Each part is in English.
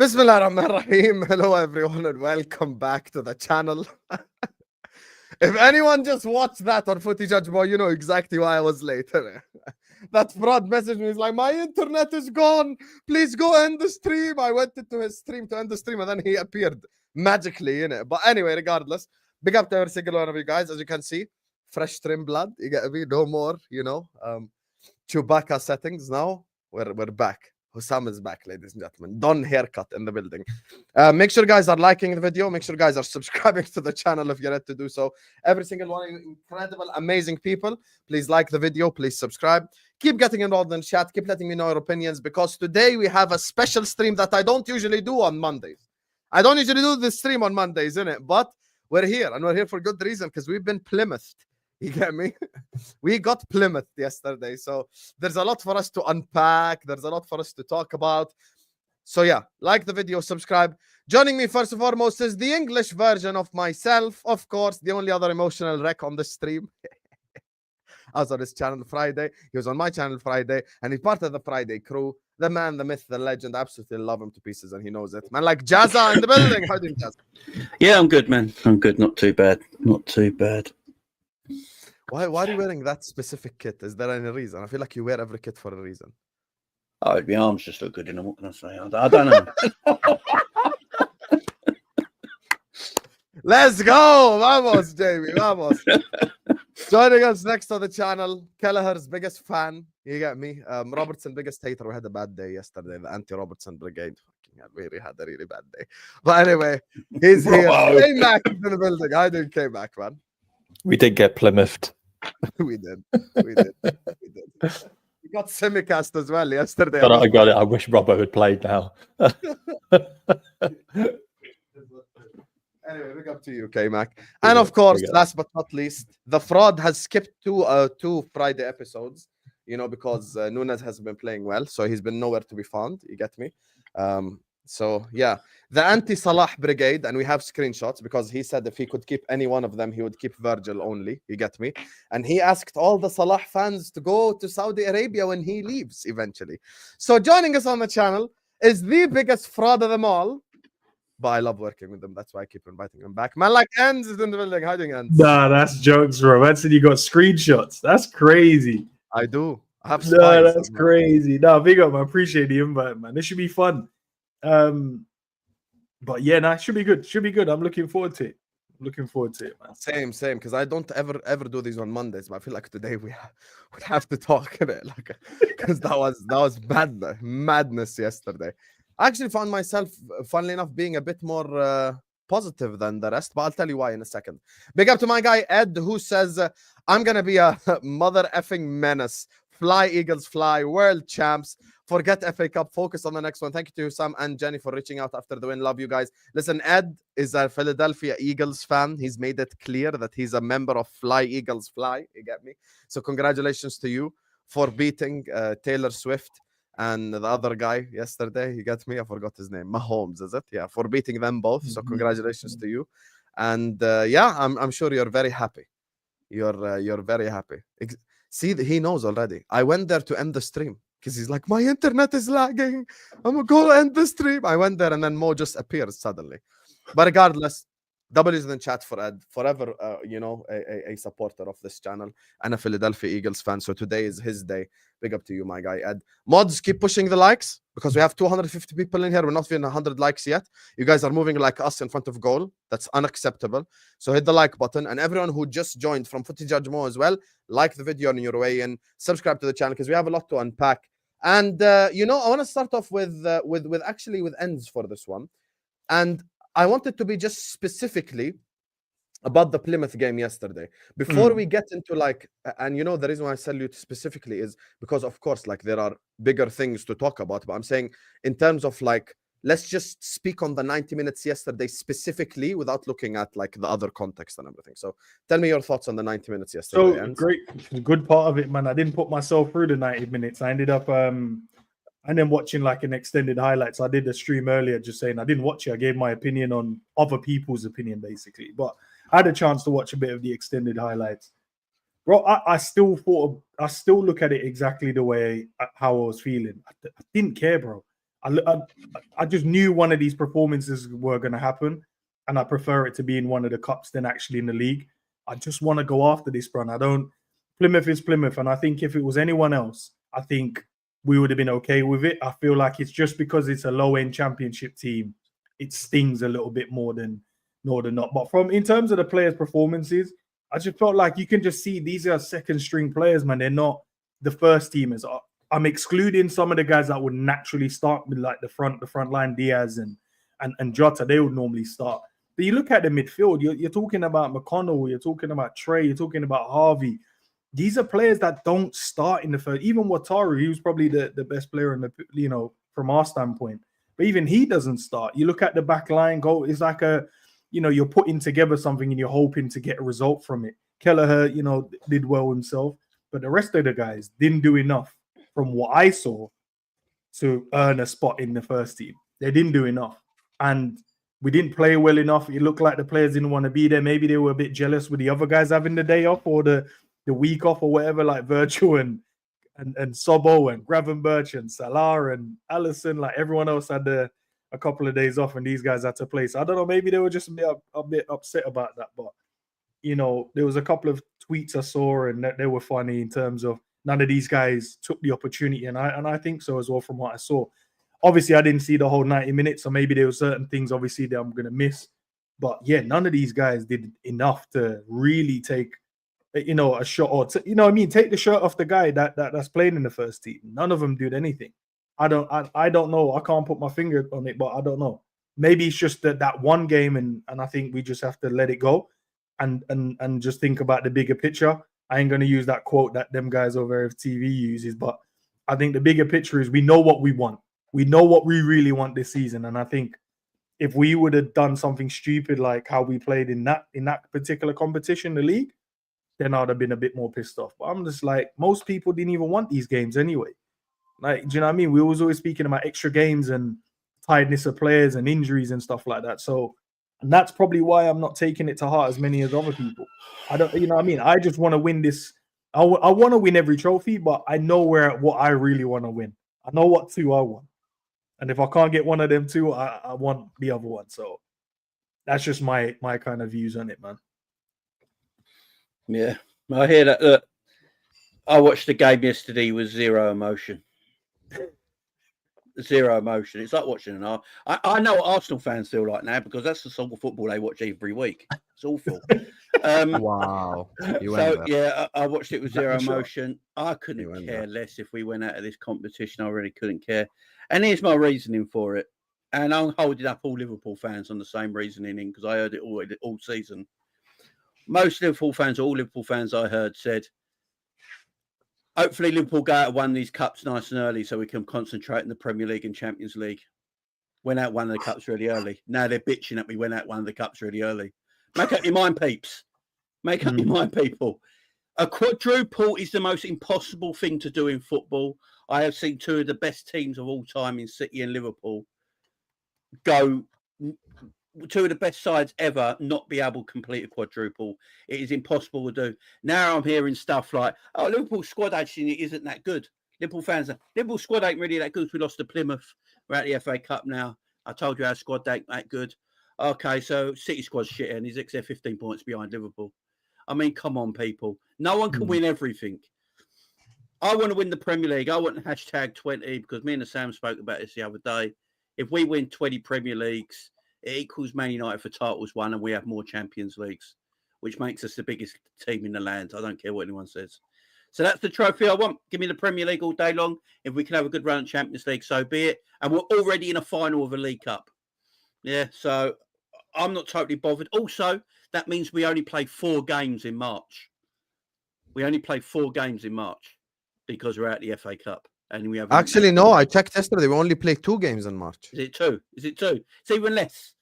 Bismillah ar-Rahman ar-Rahim. Hello everyone and welcome back to the channel. If anyone just watched that on Footy Judge Boy, you know exactly why I was late. That fraud messaged me. He's like, my internet is gone. Please go end the stream. I went into his stream to end the stream and then he appeared magically in it. But anyway, regardless, big up to every single one of you guys. As you can see, fresh trim blood. You get me? No more, Chewbacca settings now. We're back. Husam is back, ladies and gentlemen. Don haircut in the building. Make sure guys are liking the video. Make sure guys are subscribing to the channel if you're ready to do so. Every single one of you incredible, amazing people. Please like the video. Please subscribe. Keep getting involved in chat. Keep letting me know your opinions because today we have a special stream that I don't usually do on Mondays. I don't usually do this stream on Mondays, innit? But we're here and we're here for good reason because we've been Plymouth. You get me? We got Plymouth yesterday. So there's a lot for us to unpack. There's a lot for us to talk about. So yeah, like the video, subscribe. Joining me first and foremost is the English version of myself. Of course, the only other emotional wreck on the stream. I was on his channel Friday. He was on my channel Friday. And he's part of the Friday crew. The man, the myth, the legend. I absolutely love him to pieces and he knows it. Man, like Jazza in the building. How do you, Jazza? Yeah, I'm good, man. I'm good. Not too bad. Not too bad. Why are you wearing that specific kit? Is there any reason? I feel like you wear every kit for a reason. Oh, my arms just look good in them. What can I say? I don't know. Let's go! Vamos, Jamie, vamos. Joining us next on the channel, Kelleher's biggest fan. You get me? Robertson, biggest hater. We had a bad day yesterday. The anti-Robertson brigade. We really had a really bad day. But anyway, he's here. Kmack is in the building. How do you Kmack, man? We did get Plymouth. We did. We got Simicast as well yesterday. I got it. I wish Robbo had played now. Anyway, big up to you, Kmack. And of course, last but not least, the fraud has skipped two Friday episodes, because Nunes has been playing well, so he's been nowhere to be found. You get me? So yeah, the anti-Salah brigade, and we have screenshots because he said if he could keep any one of them, he would keep Virgil only. You get me? And he asked all the Salah fans to go to Saudi Arabia when he leaves eventually. So joining us on the channel is the biggest fraud of them all. But I love working with them. That's why I keep inviting them back. Man, like Endz is in the building. How do you Endz? Nah, that's jokes, bro. Man said you got screenshots. That's crazy. I do. I have spies. Nah, that's crazy. Nah, big up. I appreciate the invite, man. This should be fun. But yeah, nah, it should be good. Should be good. I'm looking forward to it. Looking forward to it, man. Same. Because I don't ever do these on Mondays. But I feel like today we have to talk in it, like, because that was madness yesterday. I actually found myself, funnily enough, being a bit more positive than the rest, but I'll tell you why in a second. Big up to my guy Ed, who says I'm gonna be a mother effing menace. Fly Eagles fly, world champs. Forget FA Cup, focus on the next one. Thank you to Sam and Jenny for reaching out after the win. Love you guys. Listen, Ed is a Philadelphia Eagles fan. He's made it clear that he's a member of Fly Eagles Fly. You get me? So congratulations to you for beating Taylor Swift and the other guy yesterday. You get me? I forgot his name. Mahomes, is it? Yeah, for beating them both. So congratulations to you. And yeah, I'm sure you're very happy. You're very happy. See, he knows already. I went there to end the stream because he's like, my internet is lagging. I'm going to go end the stream. I went there and then Mo just appears suddenly. But regardless, W's in the chat for Ed, forever, a supporter of this channel and a Philadelphia Eagles fan. So today is his day. Big up to you, my guy, Ed. Mods, keep pushing the likes because we have 250 people in here. We're not even 100 likes yet. You guys are moving like us in front of goal. That's unacceptable. So hit the like button. And everyone who just joined from Footy Judge Mo as well, like the video on your way in. Subscribe to the channel because we have a lot to unpack. And, I want to start off with Endz for this one. And I wanted to be just specifically about the Plymouth game yesterday. Before we get into the reason why I salute specifically is because, of course, there are bigger things to talk about. But I'm saying in terms of let's just speak on the 90 minutes yesterday specifically without looking at the other context and everything. So tell me your thoughts on the 90 minutes yesterday. So great, good part of it, man. I didn't put myself through the 90 minutes. I ended up and then watching an extended highlights. I did a stream earlier just saying I didn't watch it. I gave my opinion on other people's opinion, basically. But I had a chance to watch a bit of the extended highlights. Bro, I still look at it exactly the way how I was feeling. I didn't care, bro. I just knew one of these performances were going to happen, and I prefer it to be in one of the cups than actually in the league. I just want to go after this run. I don't. Plymouth is Plymouth, and I think if it was anyone else, I think we would have been okay with it. I feel like it's just because it's a low-end championship team, it stings a little bit more than not. But in terms of the players' performances, I just felt like you can just see these are second-string players, man. They're not the first teamers. I'm excluding some of the guys that would naturally start with like the front line, Diaz and Jota. They would normally start. But you look at the midfield, you're talking about McConnell, you're talking about Trey, you're talking about Harvey. These are players that don't start in the first. Even Wataru, he was probably the best player in the, from our standpoint. But even he doesn't start. You look at the back line, it's like you're putting together something and you're hoping to get a result from it. Kelleher, did well himself, but the rest of the guys didn't do enough from what I saw to earn a spot in the first team. They didn't do enough. And we didn't play well enough. It looked like the players didn't want to be there. Maybe they were a bit jealous with the other guys having the day off or the week off or whatever, like Virgil and Sobo and Gravenberch and Salah and Allison. Like everyone else had a couple of days off and these guys had to play. So I don't know, maybe they were just a bit upset about that. But, there was a couple of tweets I saw and they were funny in terms of none of these guys took the opportunity. And I think so as well from what I saw. Obviously, I didn't see the whole 90 minutes, so maybe there were certain things, obviously, that I'm going to miss. But, yeah, none of these guys did enough to really take, a shot or, take the shirt off the guy that's playing in the first team. None of them did anything. I don't know. I can't put my finger on it, but I don't know. Maybe it's just that one game, and I think we just have to let it go and just think about the bigger picture. I ain't going to use that quote that them guys over at TV uses, but I think the bigger picture is we know what we want. We know what we really want this season. And I think if we would have done something stupid like how we played in that particular competition, the league, then I'd have been a bit more pissed off. But I'm just like, most people didn't even want these games anyway. Like, do you know what I mean? We was always speaking about extra games and tiredness of players and injuries and stuff like that. So, and that's probably why I'm not taking it to heart as many as other people. I don't, you know what I mean? I just want to win this. I want to win every trophy, but I know what I really want to win. I know what two I want. And if I can't get one of them two, I want the other one. So that's just my kind of views on it, man. Yeah, I hear that. Look, I watched the game yesterday with zero emotion. Zero emotion. It's like watching an I know what Arsenal fans feel like now because that's the sort of football they watch every week. It's awful. Wow. I watched it with zero emotion. I couldn't care less if we went out of this competition. I really couldn't care. And here's my reasoning for it. And I'm holding up all Liverpool fans on the same reasoning because I heard it all season. Most Liverpool fans, all Liverpool fans I heard said, hopefully Liverpool go out and win these cups nice and early so we can concentrate in the Premier League and Champions League. Went out one of the cups really early. Now they're bitching that we went out one of the cups really early. Make up your mind, peeps. Make up your mind, people. A quadruple is the most impossible thing to do in football. I have seen two of the best teams of all time in City and Liverpool go, two of the best sides ever, not be able to complete a quadruple. It is impossible to do. Now I'm hearing stuff like, oh, Liverpool squad actually isn't that good. Liverpool squad ain't really that good. We lost to Plymouth. We're at the FA Cup now. I told you our squad ain't that good. Okay, so City squad's shit and they're 15 points behind Liverpool. I mean, come on, people. No one can win everything. I want to win the Premier League. I want hashtag 20 because me and Sam spoke about this the other day. If we win 20 Premier Leagues, it equals Man United for titles won and we have more Champions Leagues, which makes us the biggest team in the land. I don't care what anyone says. So that's the trophy I want. Give me the Premier League all day long. If we can have a good run at Champions League, so be it. And we're already in a final of a League Cup. Yeah, so I'm not totally bothered. Also, that means we only play 4 games in March. We only play 4 games in March because we're at the FA Cup. And we have Actually, no, I checked yesterday. We only play 2 games in March. Is it 2? It's even less.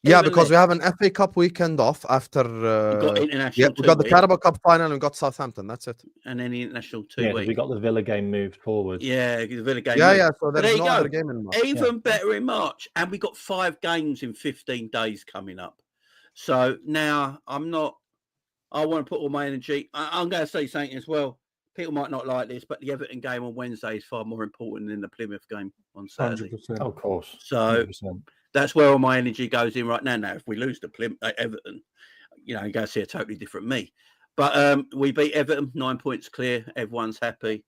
Yeah, because we have an FA Cup weekend off after. Got international. Yeah, we got the Carabao Cup final and we got Southampton. That's it. And then the international 2 Yeah, weeks. we got the Villa game moved forward. Yeah, the Villa game. Yeah. So there there's you no go. other game in March. Even better in March, and we got 5 games in 15 days coming up. So now I want to put all my energy. I'm going to say something as well. people might not like this, but the Everton game on Wednesday is far more important than the Plymouth game on Saturday. 100%. of course. So 100%. that's where all my energy goes in right now. Now, if we lose to Everton, you know, you go see a totally different me. But we beat Everton, 9 points clear. Everyone's happy.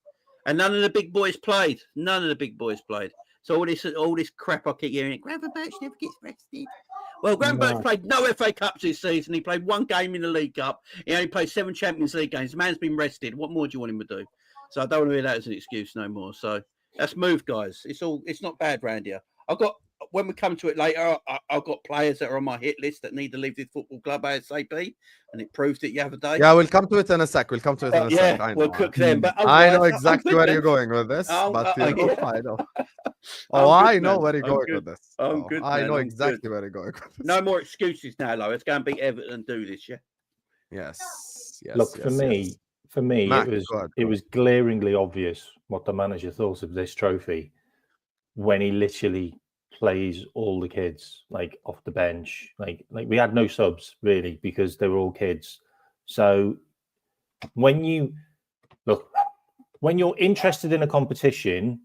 And none of the big boys played. None of the big boys played. So all this crap I keep hearing, Gravenberch never gets rested. Well, Gravenberch played no FA Cups this season. He played one game in the League Cup. He only played 7 Champions League games. The man's been rested. What more do you want him to do? So I don't want to hear that as an excuse no more. So let's move, guys. It's not bad round here. When we come to it later, I've got players that are on my hit list that need to leave this football club ASAP, and it proved it the other day. Yeah, we'll come to it in a sec. We'll cook them. But I know exactly where you're going with this, but I know. I know where you're going with this. I'm good. I know exactly where you're going with this. No more excuses now, Lo. Let's go and beat Everton and do this, yeah? Yes. Look, for me, Mac, it was glaringly obvious what the manager thought of this trophy when he literally plays all the kids like off the bench. Like we had no subs really because they were all kids. So when you're interested in a competition,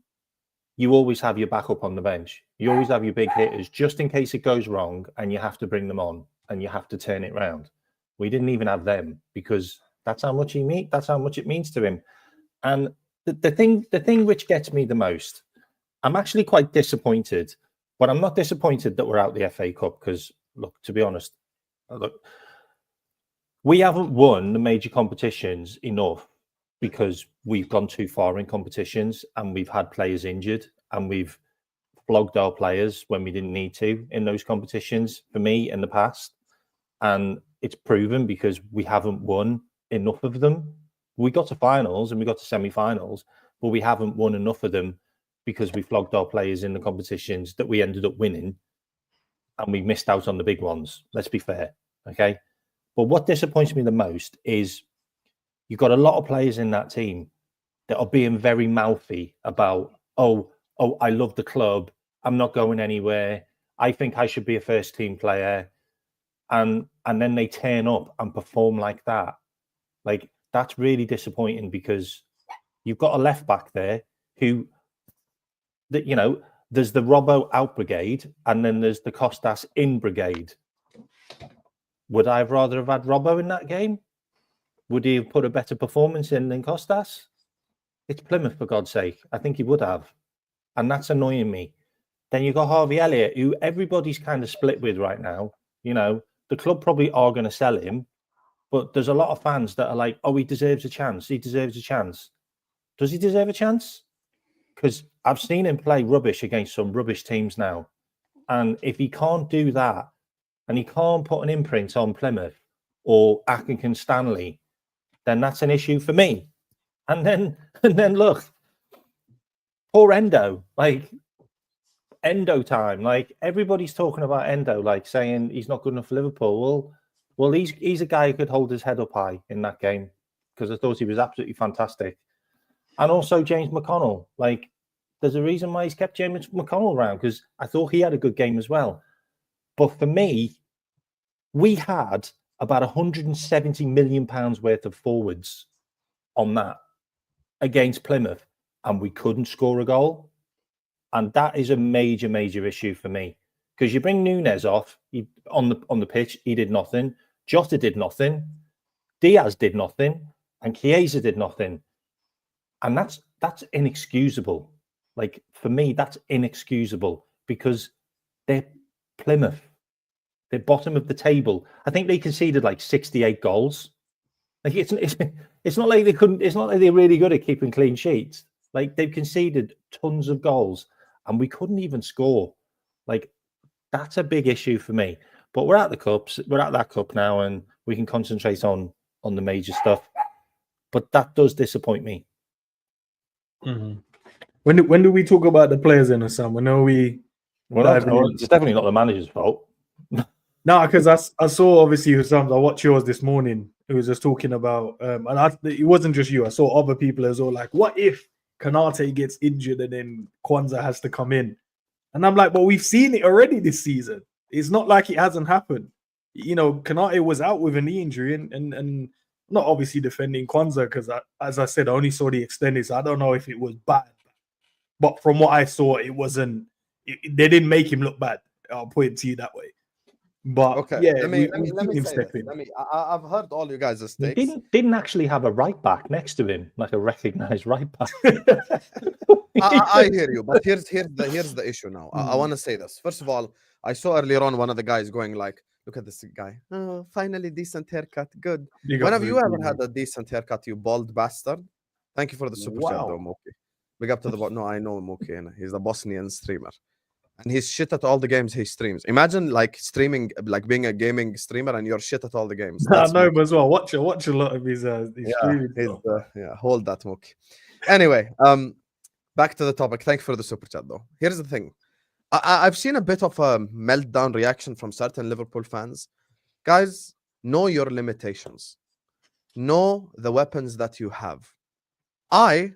you always have your backup on the bench. You always have your big hitters just in case it goes wrong and you have to bring them on and you have to turn it round. We didn't even have them because that's how much that's how much it means to him. And the thing which gets me the most, I'm actually quite disappointed. But I'm not disappointed that we're out the FA Cup because, look, to be honest, we haven't won the major competitions enough because we've gone too far in competitions and we've had players injured and we've flogged our players when we didn't need to in those competitions, for me, in the past. And it's proven because we haven't won enough of them. We got to finals and we got to semi-finals, but we haven't won enough of them because we flogged our players in the competitions that we ended up winning and we missed out on the big ones. Let's be fair, okay? But what disappoints me the most is you've got a lot of players in that team that are being very mouthy about, oh, I love the club. I'm not going anywhere. I think I should be a first team player. And then they turn up and perform like that. Like, that's really disappointing because you've got a left back there who, that, you know, there's the Robbo out brigade and then there's the Costas in brigade. Would I have rather have had Robbo in that game? Would he have put a better performance in than Costas? It's Plymouth, for God's sake. I think he would have. And that's annoying me. Then you've got Harvey Elliott, who everybody's kind of split with right now. You know, the club probably are going to sell him, but there's a lot of fans that are like, oh, he deserves a chance. He deserves a chance. Does he deserve a chance? Because I've seen him play rubbish against some rubbish teams now. And if he can't do that, and he can't put an imprint on Plymouth or Accrington Stanley, then that's an issue for me. And then look, poor Endo, like Endo time. Like everybody's talking about Endo, like saying he's not good enough for Liverpool. Well, he's a guy who could hold his head up high in that game because I thought he was absolutely fantastic. And also James McConnell, like there's a reason why he's kept James McConnell around because I thought he had a good game as well. But for me, we had about £170 million worth of forwards on that against Plymouth, and we couldn't score a goal. And that is a major, major issue for me because you bring Núñez off on the pitch, he did nothing. Jota did nothing. Diaz did nothing, and Chiesa did nothing. And that's inexcusable. Like for me, that's inexcusable because they're Plymouth. They're bottom of the table. I think they conceded like 68 goals. Like it's not like they couldn't. It's not like they're really good at keeping clean sheets. Like they've conceded tons of goals, and we couldn't even score. Like that's a big issue for me. But we're at the cups. We're at that cup now, and we can concentrate on the major stuff. But that does disappoint me. Mm-hmm. When do we talk about the players in Husam? When are we? Well, it's definitely not the manager's fault. No, because I saw obviously Husam. I watched yours this morning. It was just talking about, and it wasn't just you. I saw other people as well. Like, what if Konate gets injured and then Kwanzaa has to come in? And I'm like, well, we've seen it already this season. It's not like it hasn't happened. You know, Konate was out with a knee injury, and not obviously defending Kwanzaa because, as I said, I only saw the extended, so I don't know if it was bad. But from what I saw, it wasn't. They didn't make him look bad. I'll put it to you that way. But Okay, yeah, let me him say step this. in. I've heard all you guys' He takes. didn't actually have a right back next to him, like a recognised right back. I hear you, but here's the issue now. I want to say this. First of all, I saw earlier on one of the guys going like, "Look at this guy. Oh, finally decent haircut. Good. When have you ever had a decent haircut, you bald bastard?" Thank you for the super chat, though, Moki. Big up to the no, I know Moki. He's a Bosnian streamer, and he's shit at all the games he streams. Imagine like streaming, like being a gaming streamer, and you're shit at all the games. I That's know Moki. him as well. Watch a lot of his streaming. Yeah, hold that, Moki. Anyway, back to the topic. Thank you for the super chat, though. Here's the thing. I've seen a bit of a meltdown reaction from certain Liverpool fans. Guys, know your limitations. Know the weapons that you have. I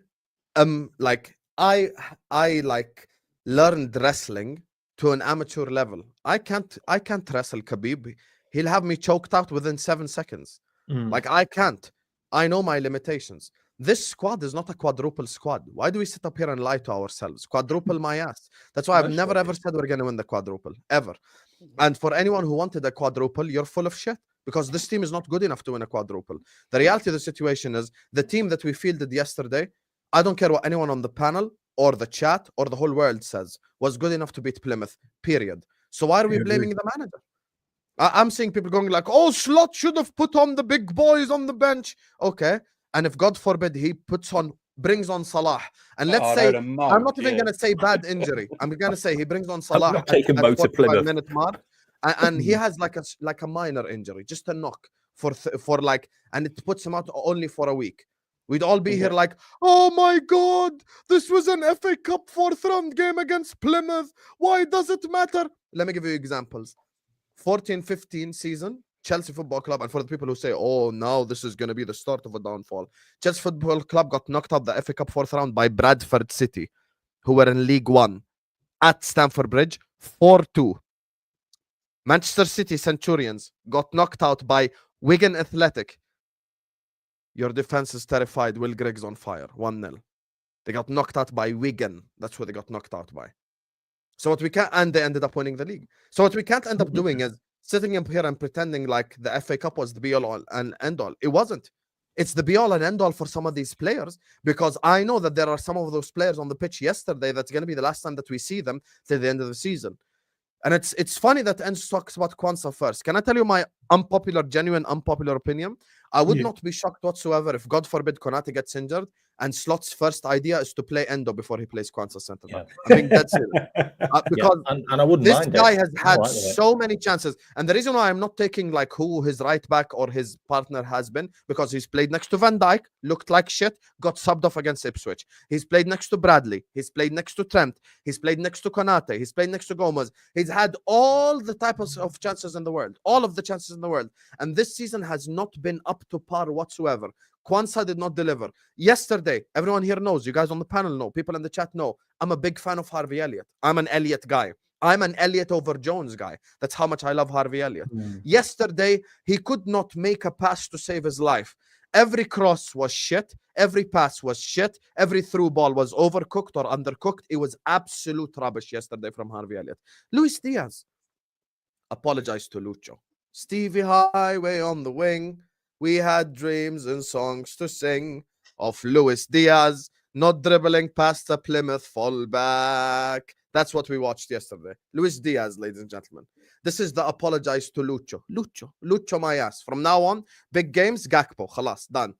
learned wrestling to an amateur level. I can't wrestle Khabib. He'll have me choked out within 7 seconds. Like, I can't. I know my limitations. This squad is not a quadruple squad. Why do we sit up here and lie to ourselves? Quadruple my ass. That's why I've never ever said we're going to win the quadruple, ever. And for anyone who wanted a quadruple, you're full of shit, because this team is not good enough to win a quadruple. The reality of the situation is the team that we fielded yesterday, I don't care what anyone on the panel or the chat or the whole world says, was good enough to beat Plymouth, period. So why are we blaming the manager? I'm seeing people going like, oh, Slot should have put on the big boys on the bench. Okay. And if God forbid he brings on Salah, and let's say, I'm not even going to say bad injury. I'm going to say he brings on Salah at 45-minute mark, and he has like a minor injury, just a knock for like, and it puts him out only for a week. We'd all be here like, oh my God, this was an FA Cup 4th round game against Plymouth. Why does it matter? Let me give you examples. 14-15 season, Chelsea Football Club, and for the people who say, oh, now this is going to be the start of a downfall, Chelsea Football Club got knocked out the FA Cup 4th round by Bradford City, who were in League One at Stamford Bridge, 4-2. Manchester City Centurions got knocked out by Wigan Athletic. Your defense is terrified. Will Gregg's on fire, 1-0. They got knocked out by Wigan. That's what they got knocked out by. So what we can't, and they ended up winning the league. So what we can't end up doing is sitting up here and pretending like the FA Cup was the be-all and end-all. It wasn't. It's the be-all and end-all for some of these players, because I know that there are some of those players on the pitch yesterday that's going to be the last time that we see them till the end of the season. And it's funny that Endz talks about Kwanzaa first. Can I tell you my genuine unpopular opinion? I would not be shocked whatsoever if, God forbid, Konate gets injured and Slot's first idea is to play Endo before he plays Kwanzaa centre back. I'm being dead serious. Because and I wouldn't this mind guy it. has had so many chances. And the reason why I'm not taking like who his right back or his partner has been, because he's played next to Van Dijk, looked like shit, got subbed off against Ipswich. He's played next to Bradley. He's played next to Trent. He's played next to Konate. He's played next to Gomez. He's had all the types of chances in the world, all of the chances in the world. And this season has not been up to par whatsoever. Kwanzaa did not deliver. Yesterday, everyone here knows, you guys on the panel know, people in the chat know, I'm a big fan of Harvey Elliott. I'm an Elliott guy. I'm an Elliott over Jones guy. That's how much I love Harvey Elliott. Yesterday, he could not make a pass to save his life. Every cross was shit. Every pass was shit. Every through ball was overcooked or undercooked. It was absolute rubbish yesterday from Harvey Elliott. Luis Diaz apologized to Lucho. Stevie Highway on the wing. We had dreams and songs to sing of Luis Diaz not dribbling past the Plymouth fullback. That's what we watched yesterday. Luis Diaz, ladies and gentlemen. This is the apologize to Lucho. Lucho my ass. From now on, big games, Gakpo. Khalas, done.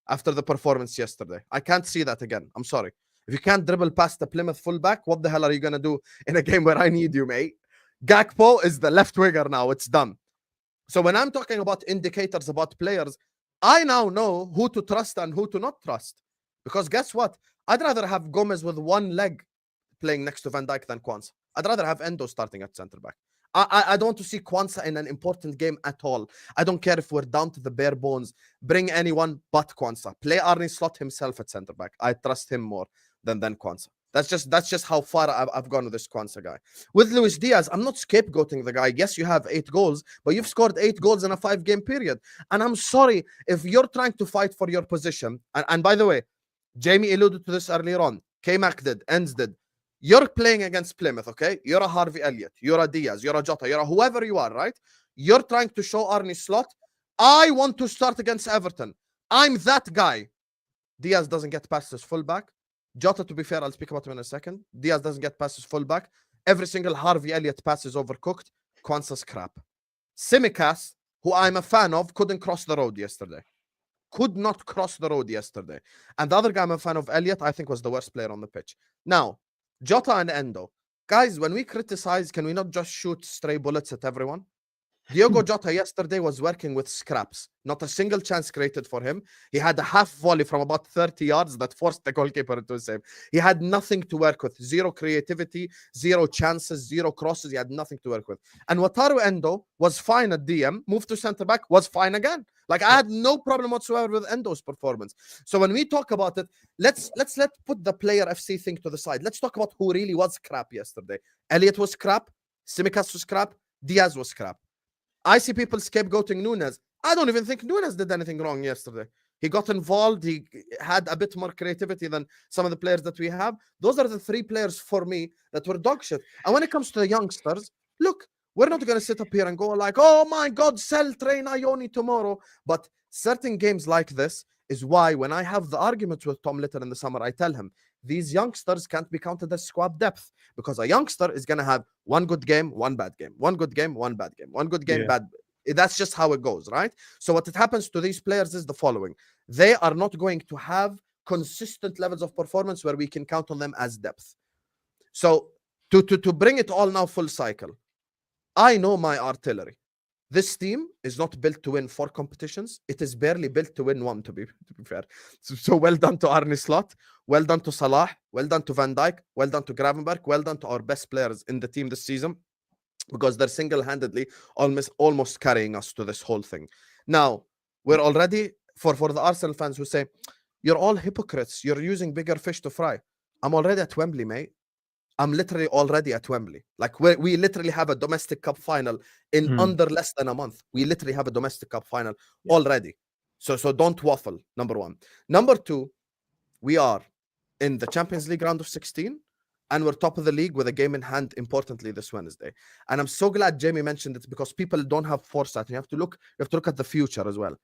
After the performance yesterday. I can't see that again. I'm sorry. If you can't dribble past the Plymouth fullback, what the hell are you going to do in a game where I need you, mate? Gakpo is the left winger now. It's done. So when I'm talking about indicators about players, I now know who to trust and who to not trust. Because guess what? I'd rather have Gomez with one leg playing next to Van Dijk than Kwanzaa. I'd rather have Endo starting at centre back. I don't want to see Kwanzaa in an important game at all. I don't care if we're down to the bare bones. Bring anyone but Kwanzaa. Play Arne Slot himself at centre back. I trust him more than Kwanzaa. That's just how far I've gone with this Kwanzaa guy. With Luis Diaz, I'm not scapegoating the guy. Yes, you have 8 goals, but you've scored 8 goals in a 5-game period. And I'm sorry if you're trying to fight for your position. And by the way, Jamie alluded to this earlier on. Kmack did, Endz did. You're playing against Plymouth, okay? You're a Harvey Elliott, you're a Diaz, you're a Jota, you're a whoever you are, right? You're trying to show Arne Slot, I want to start against Everton. I'm that guy. Diaz doesn't get past his fullback. Jota, to be fair, I'll speak about him in a second. Diaz doesn't get past his fullback. Every single Harvey Elliott pass is overcooked. Kwanzaa's crap. Tsimikas, who I'm a fan of, couldn't cross the road yesterday. Could not cross the road yesterday. And the other guy I'm a fan of, Elliott, I think was the worst player on the pitch. Now, Jota and Endo. Guys, when we criticize, can we not just shoot stray bullets at everyone? Diogo Jota yesterday was working with scraps. Not a single chance created for him. He had a half volley from about 30 yards that forced the goalkeeper into a save. He had nothing to work with. Zero creativity, zero chances, zero crosses. He had nothing to work with. And Wataru Endo was fine at DM, moved to centre-back, was fine again. Like, I had no problem whatsoever with Endo's performance. So when we talk about it, let's put the player FC thing to the side. Let's talk about who really was crap yesterday. Elliott was crap. Tsimikas was crap. Diaz was crap. I see people scapegoating Nunes. I don't even think Nunes did anything wrong yesterday. He got involved. He had a bit more creativity than some of the players that we have. Those are the 3 players for me that were dog shit. And when it comes to the youngsters, look, we're not going to sit up here and go like, oh my God, sell train Ioni tomorrow. But certain games like this is why when I have the arguments with Tom Little in the summer, I tell him, these youngsters can't be counted as squad depth because a youngster is going to have 1 good game, 1 bad game, 1 good game, 1 bad game, 1 good game, bad. That's just how it goes, right? So what it happens to these players is the following. They are not going to have consistent levels of performance where we can count on them as depth. So to bring it all now full cycle, I know my artillery. This team is not built to win 4 competitions. It is barely built to win 1, to be fair. So well done to Arne Slot. Well done to Salah. Well done to Van Dijk. Well done to Gravenberch. Well done to our best players in the team this season because they're single-handedly almost carrying us to this whole thing. Now, we're already, for the Arsenal fans who say, you're all hypocrites. You're using bigger fish to fry. I'm already at Wembley, mate. I'm literally already at Wembley. Like we literally have a domestic cup final in under less than a month. We literally have a domestic cup final already. So don't waffle, number 1. Number 2, we are in the Champions League round of 16 and we're top of the league with a game in hand, importantly, this Wednesday. And I'm so glad Jamie mentioned it because people don't have foresight. You have to look at the future as well.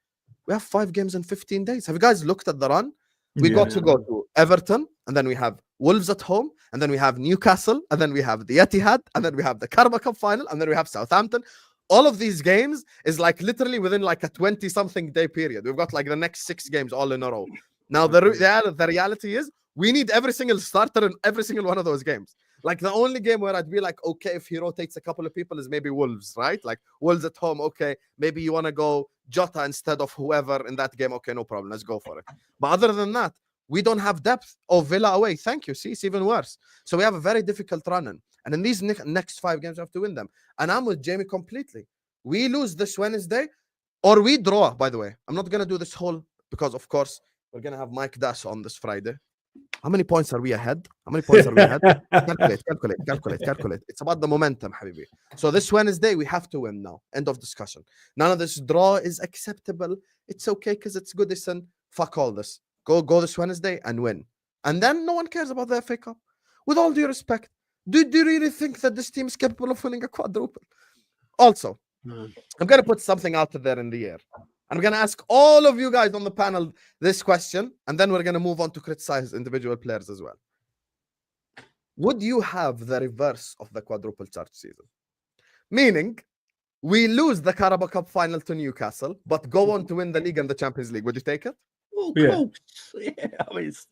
We have 5 games in 15 days. Have you guys looked at the run? We got to go to Everton, and then we have Wolves at home, and then we have Newcastle, and then we have the Etihad, and then we have the Carabao Cup final, and then we have Southampton. All of these games is like literally within like a 20-something day period. We've got like the next 6 games all in a row. Now, the reality is we need every single starter in every single one of those games. Like the only game where I'd be like, okay, if he rotates a couple of people is maybe Wolves, right? Like Wolves at home, okay, maybe you want to go Jota instead of whoever in that game. Okay, no problem, let's go for it. But other than that, we don't have depth. Or Villa away, thank you. See, it's even worse. So we have a very difficult run-in. And in these next 5 games, we have to win them. And I'm with Jamie completely. We lose this Wednesday or we draw, by the way. I'm not going to do this whole, because of course, we're going to have Mike Dash on this Friday. How many points are we ahead? Calculate. It's about the momentum, Habibi. So this Wednesday, we have to win now. End of discussion. None of this draw is acceptable. It's okay because it's Goodison. Fuck all this. Go this Wednesday and win. And then no one cares about the FA Cup. With all due respect, do you really think that this team is capable of winning a quadruple? Also, I'm going to put something out there in the air. I'm going to ask all of you guys on the panel this question, and then we're going to move on to criticize individual players as well. Would you have the reverse of the quadruple charge season? Meaning, we lose the Carabao Cup final to Newcastle, but go on to win the league and the Champions League. Would you take it? Well, of course. Yeah, I mean, it's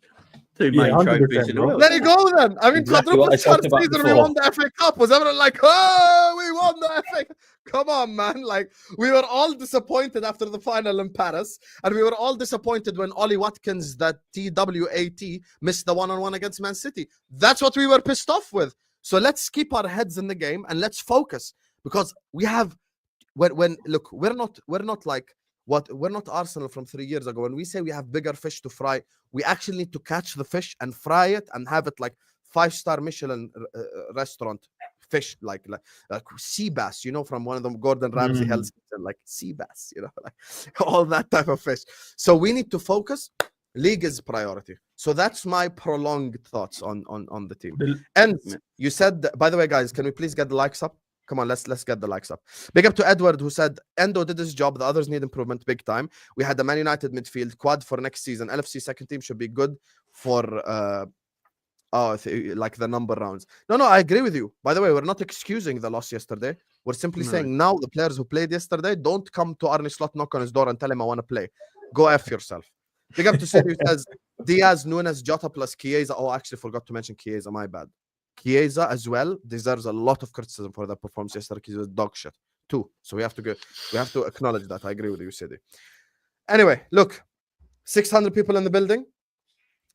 2 main 100%, trophies in the world. There you go then. I mean, Exactly what quadruple I charge talked about season, we before. won the FA Cup. Was everyone like, oh, we won the FA Cup? Come on, man. Like, we were all disappointed after the final in Paris, and we were all disappointed when Ollie Watkins, that TWAT, missed the one-on-one against Man City. That's what we were pissed off with. So let's keep our heads in the game and let's focus, because we have, look, we're not like, we're not Arsenal from 3 years ago. When we say we have bigger fish to fry, we actually need to catch the fish and fry it and have it like 5-star Michelin restaurant fish, like sea bass, from one of them Gordon Ramsay Hell's Kitchen, like sea bass, like all that type of fish. So we need to focus. League is priority. So that's my prolonged thoughts on the team. And you said, by the way, guys, can we please get the likes up? Come on, let's get the likes up. Big up to Edward, who said Endo did his job. The others need improvement big time. We had the Man United midfield quad for next season. LFC second team should be good for like the number rounds. No, I agree with you. By the way, we're not excusing the loss yesterday. We're simply saying now the players who played yesterday, don't come to Arne Slot, knock on his door and tell him I want to play. Go F yourself. Big up to Sid, who says Diaz, Nunes, Jota plus Chiesa. Oh, I actually forgot to mention Chiesa. My bad. Chiesa as well deserves a lot of criticism for that performance yesterday. He was dog shit too. So we have to acknowledge that. I agree with you, Siddy. Anyway, look, 600 people in the building.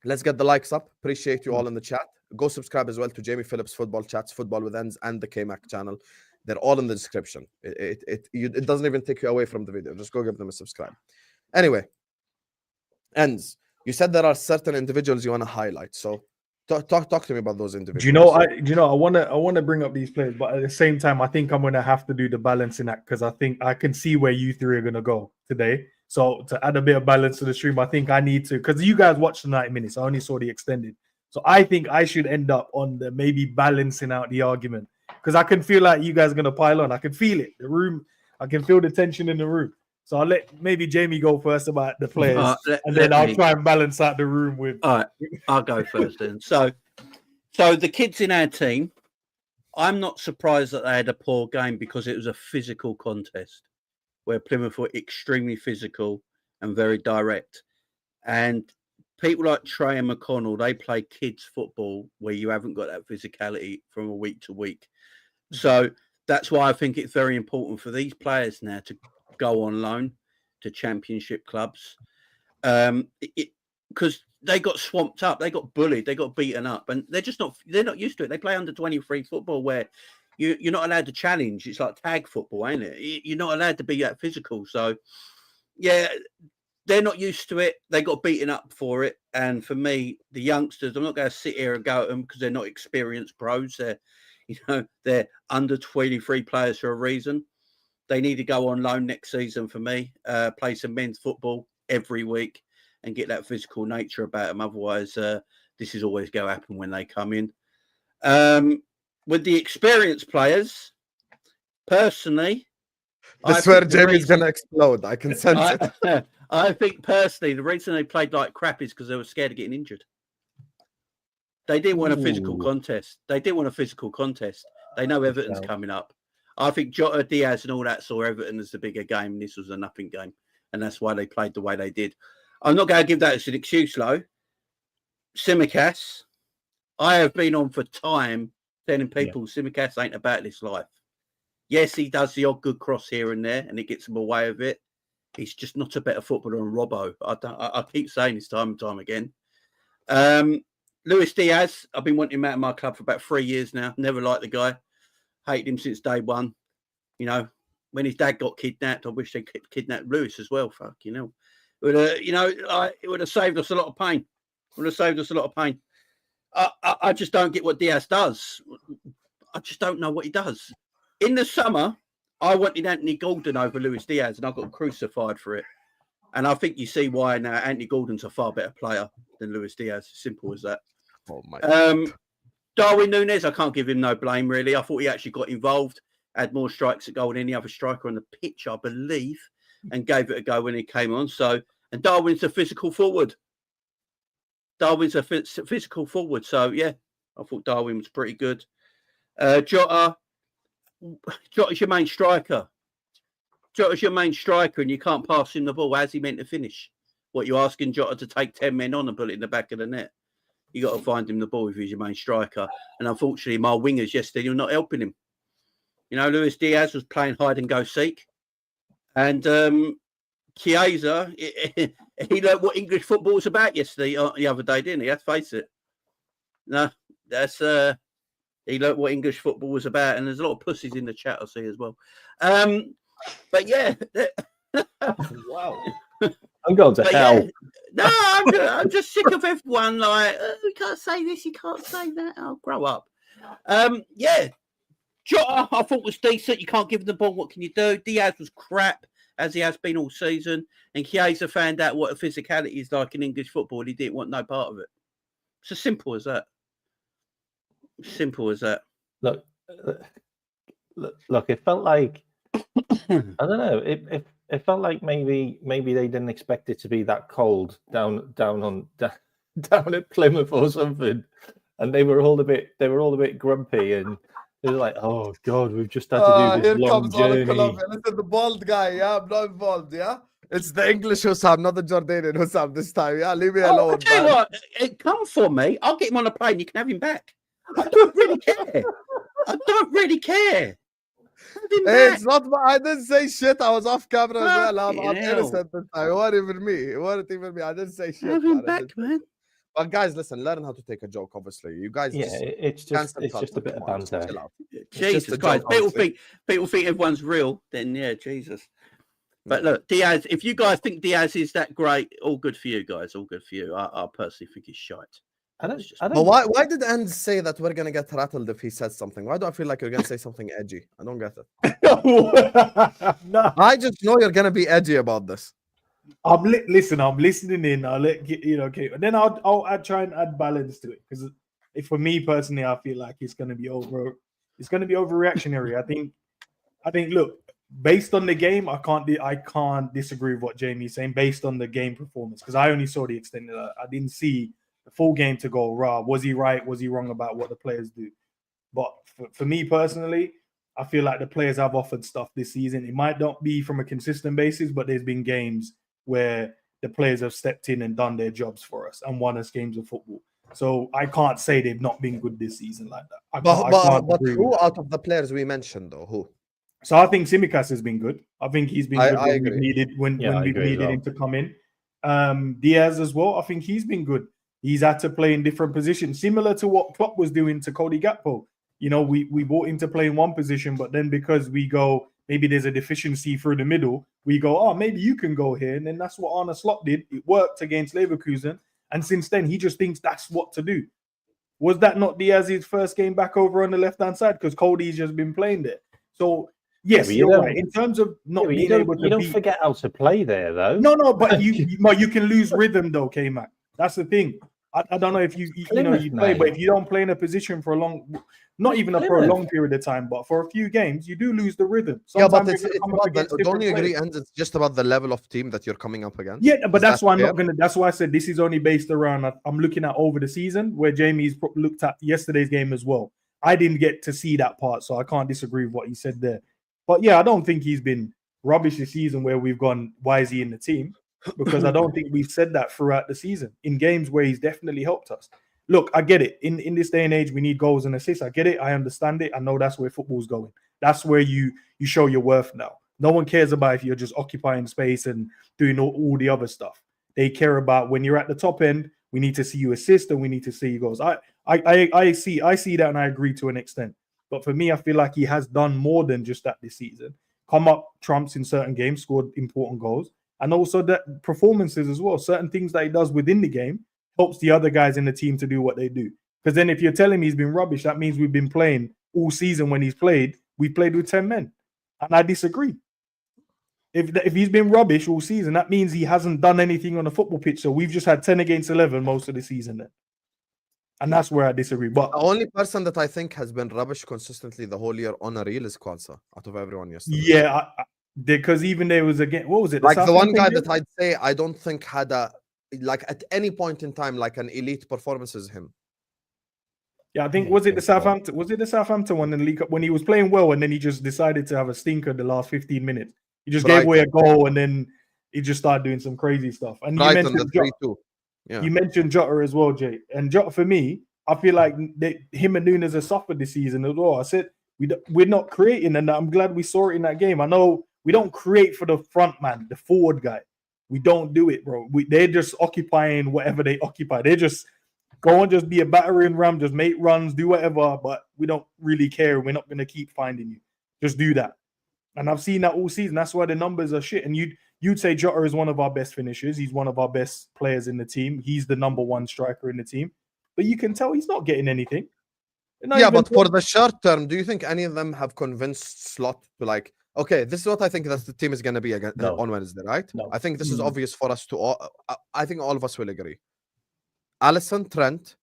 Let's get the likes up. Appreciate you all in the chat. Go subscribe as well to Jamie Phillips Football Chats, Football with Endz, and the Kmack channel. They're all in the description. It doesn't even take you away from the video. Just go give them a subscribe. Anyway, Endz, you said there are certain individuals you want to highlight. So talk to me about those individuals. I want to bring up these players, but at the same time, I think I'm going to have to do the balancing act because I think I can see where you three are going to go today. So to add a bit of balance to the stream, I think I need to, because you guys watched the 90 minutes. I only saw the extended. So I think I should end up on the maybe balancing out the argument because I can feel like you guys are going to pile on. I can feel it. The room, I can feel the tension in the room. So I'll let maybe Jamie go first about the players, and then I'll try and balance out the room with. All right, I'll go first then. So the kids in our team, I'm not surprised that they had a poor game because it was a physical contest where Plymouth were extremely physical and very direct. And people like Trey and McConnell, they play kids football where you haven't got that physicality from a week to week. So that's why I think it's very important for these players now to go on loan to championship clubs. Because they got swamped up, they got bullied, they got beaten up, and they're not used to it. They play under 23 football where you're not allowed to challenge. It's like tag football, ain't it? You're not allowed to be that physical. So, yeah, they're not used to it. They got beaten up for it. And for me, the youngsters, I'm not going to sit here and go at them because they're not experienced pros. They're under 23 players for a reason. They need to go on loan next season for me, play some men's football every week and get that physical nature about them. Otherwise, this is always going to happen when they come in. With the experienced players, personally, I swear Jamie's going to explode. I can sense it. I think personally, the reason they played like crap is because they were scared of getting injured. They didn't want a physical contest. They know Everton's coming up. I think Jota, Diaz and all that saw Everton as the bigger game. This was a nothing game. And that's why they played the way they did. I'm not going to give that as an excuse, though. Tsimikas, I have been on for time telling people Tsimikas ain't about this life. Yes, he does the odd good cross here and there, and he gets him away with it. He's just not a better footballer than Robbo. I keep saying this time and time again. Luis Diaz, I've been wanting him out of my club for about 3 years now. Never liked the guy. Hated him since day one. When his dad got kidnapped, I wish they kidnapped Lewis as well. It would have saved us a lot of pain. I just don't get what Diaz does. I just don't know what he does. In the summer, I wanted Anthony Gordon over Luis Diaz, and I got crucified for it. And I think you see why now. Anthony Gordon's a far better player than Luis Diaz. Simple as that. Oh my. Darwin Núñez, I can't give him no blame, really. I thought he actually got involved, had more strikes at goal than any other striker on the pitch, I believe, and gave it a go when he came on. And Darwin's a physical forward. So, yeah, I thought Darwin was pretty good. Jota's your main striker. And you can't pass him the ball. How's he meant to finish? What, you asking Jota to take 10 men on and put it in the back of the net? You got to find him the ball if he's your main striker. And unfortunately, my wingers yesterday were not helping him. Luis Diaz was playing hide and go seek. And Chiesa, he learned what English football was about yesterday, the other day, didn't he? Let's face it. No, that's he learned what English football was about. And there's a lot of pussies in the chat, I see as well. But yeah. Wow. I'm going to But hell. yeah, no, I'm just sick of everyone like, you can't say this, you can't say that. I'll grow up. Yeah, Jota, I thought was decent. You can't give him the ball. What can you do? Diaz was crap, as he has been all season. And Chiesa found out what a physicality is like in English football. He didn't want no part of it. It's as simple as that. Simple as that. Look, it felt like I don't know. It felt like maybe they didn't expect it to be that cold down at Plymouth or something, and they were all a bit grumpy, and they were like, "Oh God, we've just had to do this long journey." Listen, the bald guy. Yeah, I'm not involved. Yeah, it's the English Husam, not the Jordanian Husam this time. Yeah, leave me alone. I tell you what, come for me. I'll get him on a plane. You can have him back. I don't really care. I don't really care. Hey, it's not. I didn't say shit. I was off camera as well. I'm Fucking hell. innocent this time. It wasn't even me. It wasn't even me. I didn't say shit. Have him man. back, man. But guys, listen. Learn how to take a joke. Obviously, you guys. Yeah, it's just a bit of banter. Chill out. Jesus Christ. People think everyone's real, then yeah, Jesus. But look, Diaz, if you guys think Diaz is that great, all good for you guys. All good for you. I personally think he's shite. But why did Endz say that we're gonna get rattled if he says something? Why do I feel like you're gonna say something edgy? I don't get it. No, I just know you're gonna be edgy about this. listen. I'm listening in. I'll let okay. And then I'll try and add balance to it because for me personally, I feel like it's gonna be over. It's gonna be overreactionary. I think. Look, based on the game, I can't disagree with what Jamie's saying. Based on the game performance, because I only saw the extended. I didn't see the full game to go raw. Was he right? Was he wrong about what the players do? But for me personally, I feel like the players have offered stuff this season. It might not be from a consistent basis, but there's been games where the players have stepped in and done their jobs for us and won us games of football. So I can't say they've not been good this season like that. But who out of the players we mentioned though? Who? So I think Tsimikas has been good. I think he's been good when we've needed we've needed him to come in. Diaz as well. I think he's been good. He's had to play in different positions, similar to what Klopp was doing to Cody Gakpo. We brought him to play in one position, but then because we go, maybe there's a deficiency through the middle, we go, oh, maybe you can go here. And then that's what Arne Slot did. It worked against Leverkusen. And since then, he just thinks that's what to do. Was that not Diaz's first game back over on the left-hand side? Because Cody's just been playing there. So, yes, you're right. In terms of not being able to... You don't forget how to play there, though. No, but you can lose rhythm, though, Kmack. That's the thing. I don't know if you play, but if you don't play in a position for a long, not even for a long period of time, but for a few games, you do lose the rhythm. Sometimes but it's about don't you agree? And it's just about the level of team that you're coming up against. Yeah, but that's why I'm not gonna. That's why I said this is only based around. I'm looking at over the season where Jamie's looked at yesterday's game as well. I didn't get to see that part, so I can't disagree with what he said there. But yeah, I don't think he's been rubbish this season where we've gone, why is he in the team? Because I don't think we've said that throughout the season in games where he's definitely helped us. Look, I get it. In this day and age, we need goals and assists. I get it. I understand it. I know that's where football's going. That's where you show your worth now. No one cares about if you're just occupying space and doing all the other stuff. They care about when you're at the top end, we need to see you assist and we need to see you goals. I see that and I agree to an extent. But for me, I feel like he has done more than just that this season. Come up trumps in certain games, scored important goals. And also that performances as well. Certain things that he does within the game helps the other guys in the team to do what they do. Because then if you're telling me he's been rubbish, that means we've been playing all season when he's played. We played with 10 men. And I disagree. If he's been rubbish all season, that means he hasn't done anything on the football pitch. So we've just had 10 against 11 most of the season then. And that's where I disagree. But the only person that I think has been rubbish consistently the whole year on a reel is Kwanzaa out of everyone yesterday. Yeah, because even there was again, what was it? Like the one guy that I'd say I don't think had at any point in time like an elite performance is him. Yeah, I think was it the Southampton one in the League Cup when he was playing well and then he just decided to have a stinker the last 15 minutes. He just gave away a goal and then he just started doing some crazy stuff. And you mentioned Jota. Yeah. You mentioned Jota as well, Jay. And Jota for me, I feel like him and Nunes have suffered this season as well. I said we're not creating, and I'm glad we saw it in that game. I know we don't create for the front man, the forward guy. We don't do it, bro. They're just occupying whatever they occupy. They just go and just be a battering ram, just make runs, do whatever, but we don't really care. We're not going to keep finding you. Just do that. And I've seen that all season. That's why the numbers are shit. And you you'd say Jota is one of our best finishers. He's one of our best players in the team. He's the number one striker in the team. But you can tell he's not getting anything. Yeah, but for the short term, do you think any of them have convinced Slot to like, okay, this is what I think that the team is going to be again on Wednesday, right? No. I think this is obvious for us to all. I think all of us will agree. Alisson, Trent,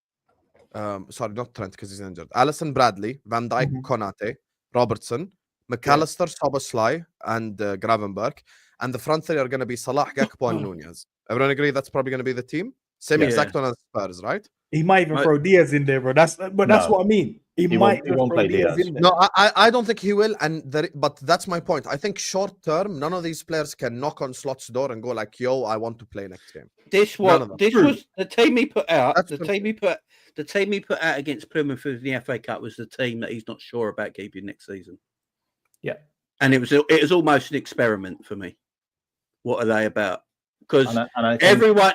sorry, not Trent because he's injured. Alisson, Bradley, Van Dijk, Konate, Robertson, McAllister, Szoboszlai, and Gravenberch. And the front three are going to be Salah, Gakpo, and Nunez. Everyone agree that's probably going to be the team? Same exact one as Spurs, right? He might even throw Diaz in there, bro. That's what I mean. He might won't play Diaz in there. No, I don't think he will. But that's my point. I think short term, none of these players can knock on Slot's door and go like, "Yo, I want to play next game." This was the team he put out. The team he put out against Plymouth in the FA Cup was the team that he's not sure about keeping next season. Yeah, and it was almost an experiment for me. What are they about? Because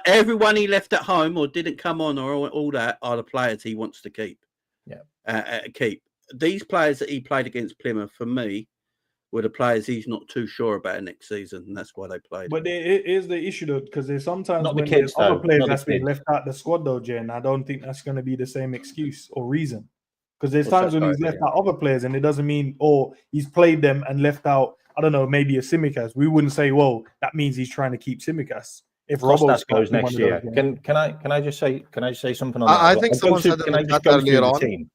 everyone he left at home or didn't come on or all that are the players he wants to keep. Yeah, keep these players that he played against Plymouth for me were the players he's not too sure about next season, and that's why they played. But it is the issue though, because there's sometimes not when the kids, there's other players that's been left out the squad though, Jay, and I don't think that's going to be the same excuse or reason. Because there's times when he's left out other players, and it doesn't mean he's played them and left out. I don't know, maybe a Tsimikas. We wouldn't say, well, that means he's trying to keep Tsimikas. If Costas goes next year, can I just say something on that? I think someone said it earlier on. Team?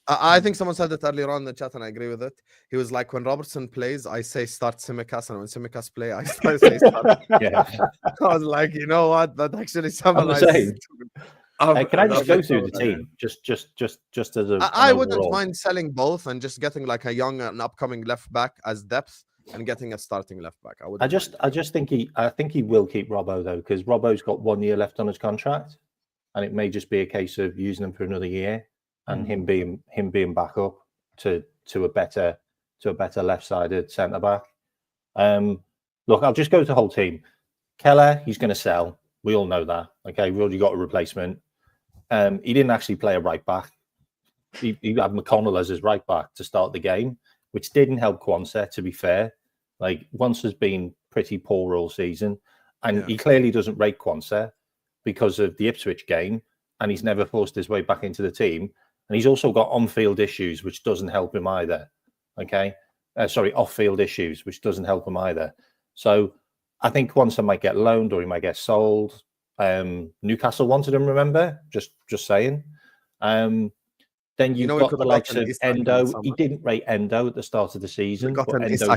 I think someone said it earlier on in the chat, and I agree with it. He was like, when Robertson plays, I say start Tsimikas, and when Tsimikas play, I say start. Yeah, I was like, you know what? That actually summarizes. Can I just go through the team, just as a? I wouldn't mind selling both and just getting like a young and upcoming left back as depth and getting a starting left back. I just think he will keep Robbo though, because Robbo's got 1 year left on his contract, and it may just be a case of using him for another year and him being back up to a better left-sided centre back. Look, I'll just go to the whole team. Keller, he's going to sell. We all know that. Okay, we already got a replacement. He didn't actually play a right back. He had McConnell as his right back to start the game, which didn't help Quansah, to be fair. Like, Quansah's been pretty poor all season, and he clearly doesn't rate Quansah because of the Ipswich game, and he's never forced his way back into the team. And he's also got on-field issues, which doesn't help him either. Okay? Off-field issues, which doesn't help him either. So I think Quansah might get loaned or he might get sold. Newcastle wanted him, remember? Just saying. Then you've got the likes of Endo. He didn't rate Endo at the start of the season, but Endo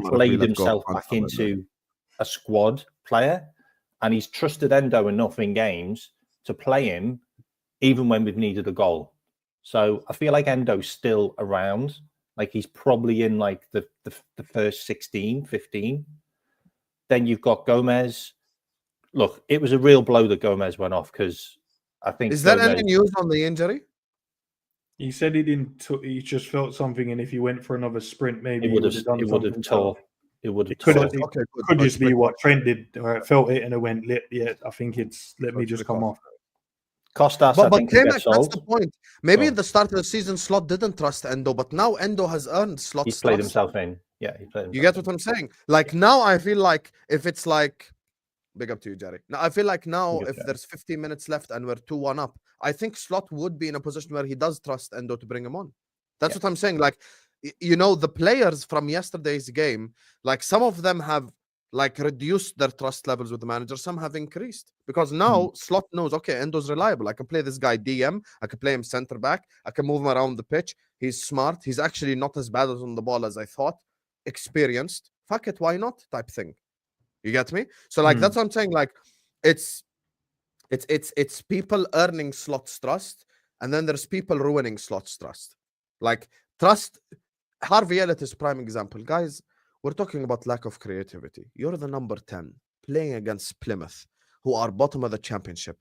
played himself back into a squad player, and he's trusted Endo enough in games to play him even when we've needed a goal. So I feel like Endo's still around. Like, he's probably in like the first 16, 15. Then you've got Gomez. Look, it was a real blow that Gomez went off, because I think... Is there any news on the injury? He said he didn't. He just felt something, and if he went for another sprint, maybe it would have tore. It would have tore. It could just be what Trent did, where it felt it and it went lit. Yeah, I think it's let me just come off. Costas, but Kmack, that's the point. Maybe at the start of the season, Slot didn't trust Endo, but now Endo has earned Slot's He's played himself in. Yeah, he played himself. You get what I'm saying? Like, now I feel like if it's like, big up to you, Jerry. Now I feel like now if there's 15 minutes left and we're 2-1 up, I think Slot would be in a position where he does trust Endo to bring him on. That's what I'm saying. Like, you know, the players from yesterday's game, like, some of them have like reduced their trust levels with the manager. Some have increased because now Slot knows, okay, Endo's reliable. I can play this guy DM. I can play him center back. I can move him around the pitch. He's smart. He's actually not as bad on the ball as I thought. Experienced. Fuck it, why not? Type thing. You get me? So like that's what I'm saying. Like, it's people earning Slot's trust, and then there's people ruining Slot's trust. Like, trust. Harvey Elliott is prime example, guys. We're talking about lack of creativity. You're the number 10 playing against Plymouth, who are bottom of the championship.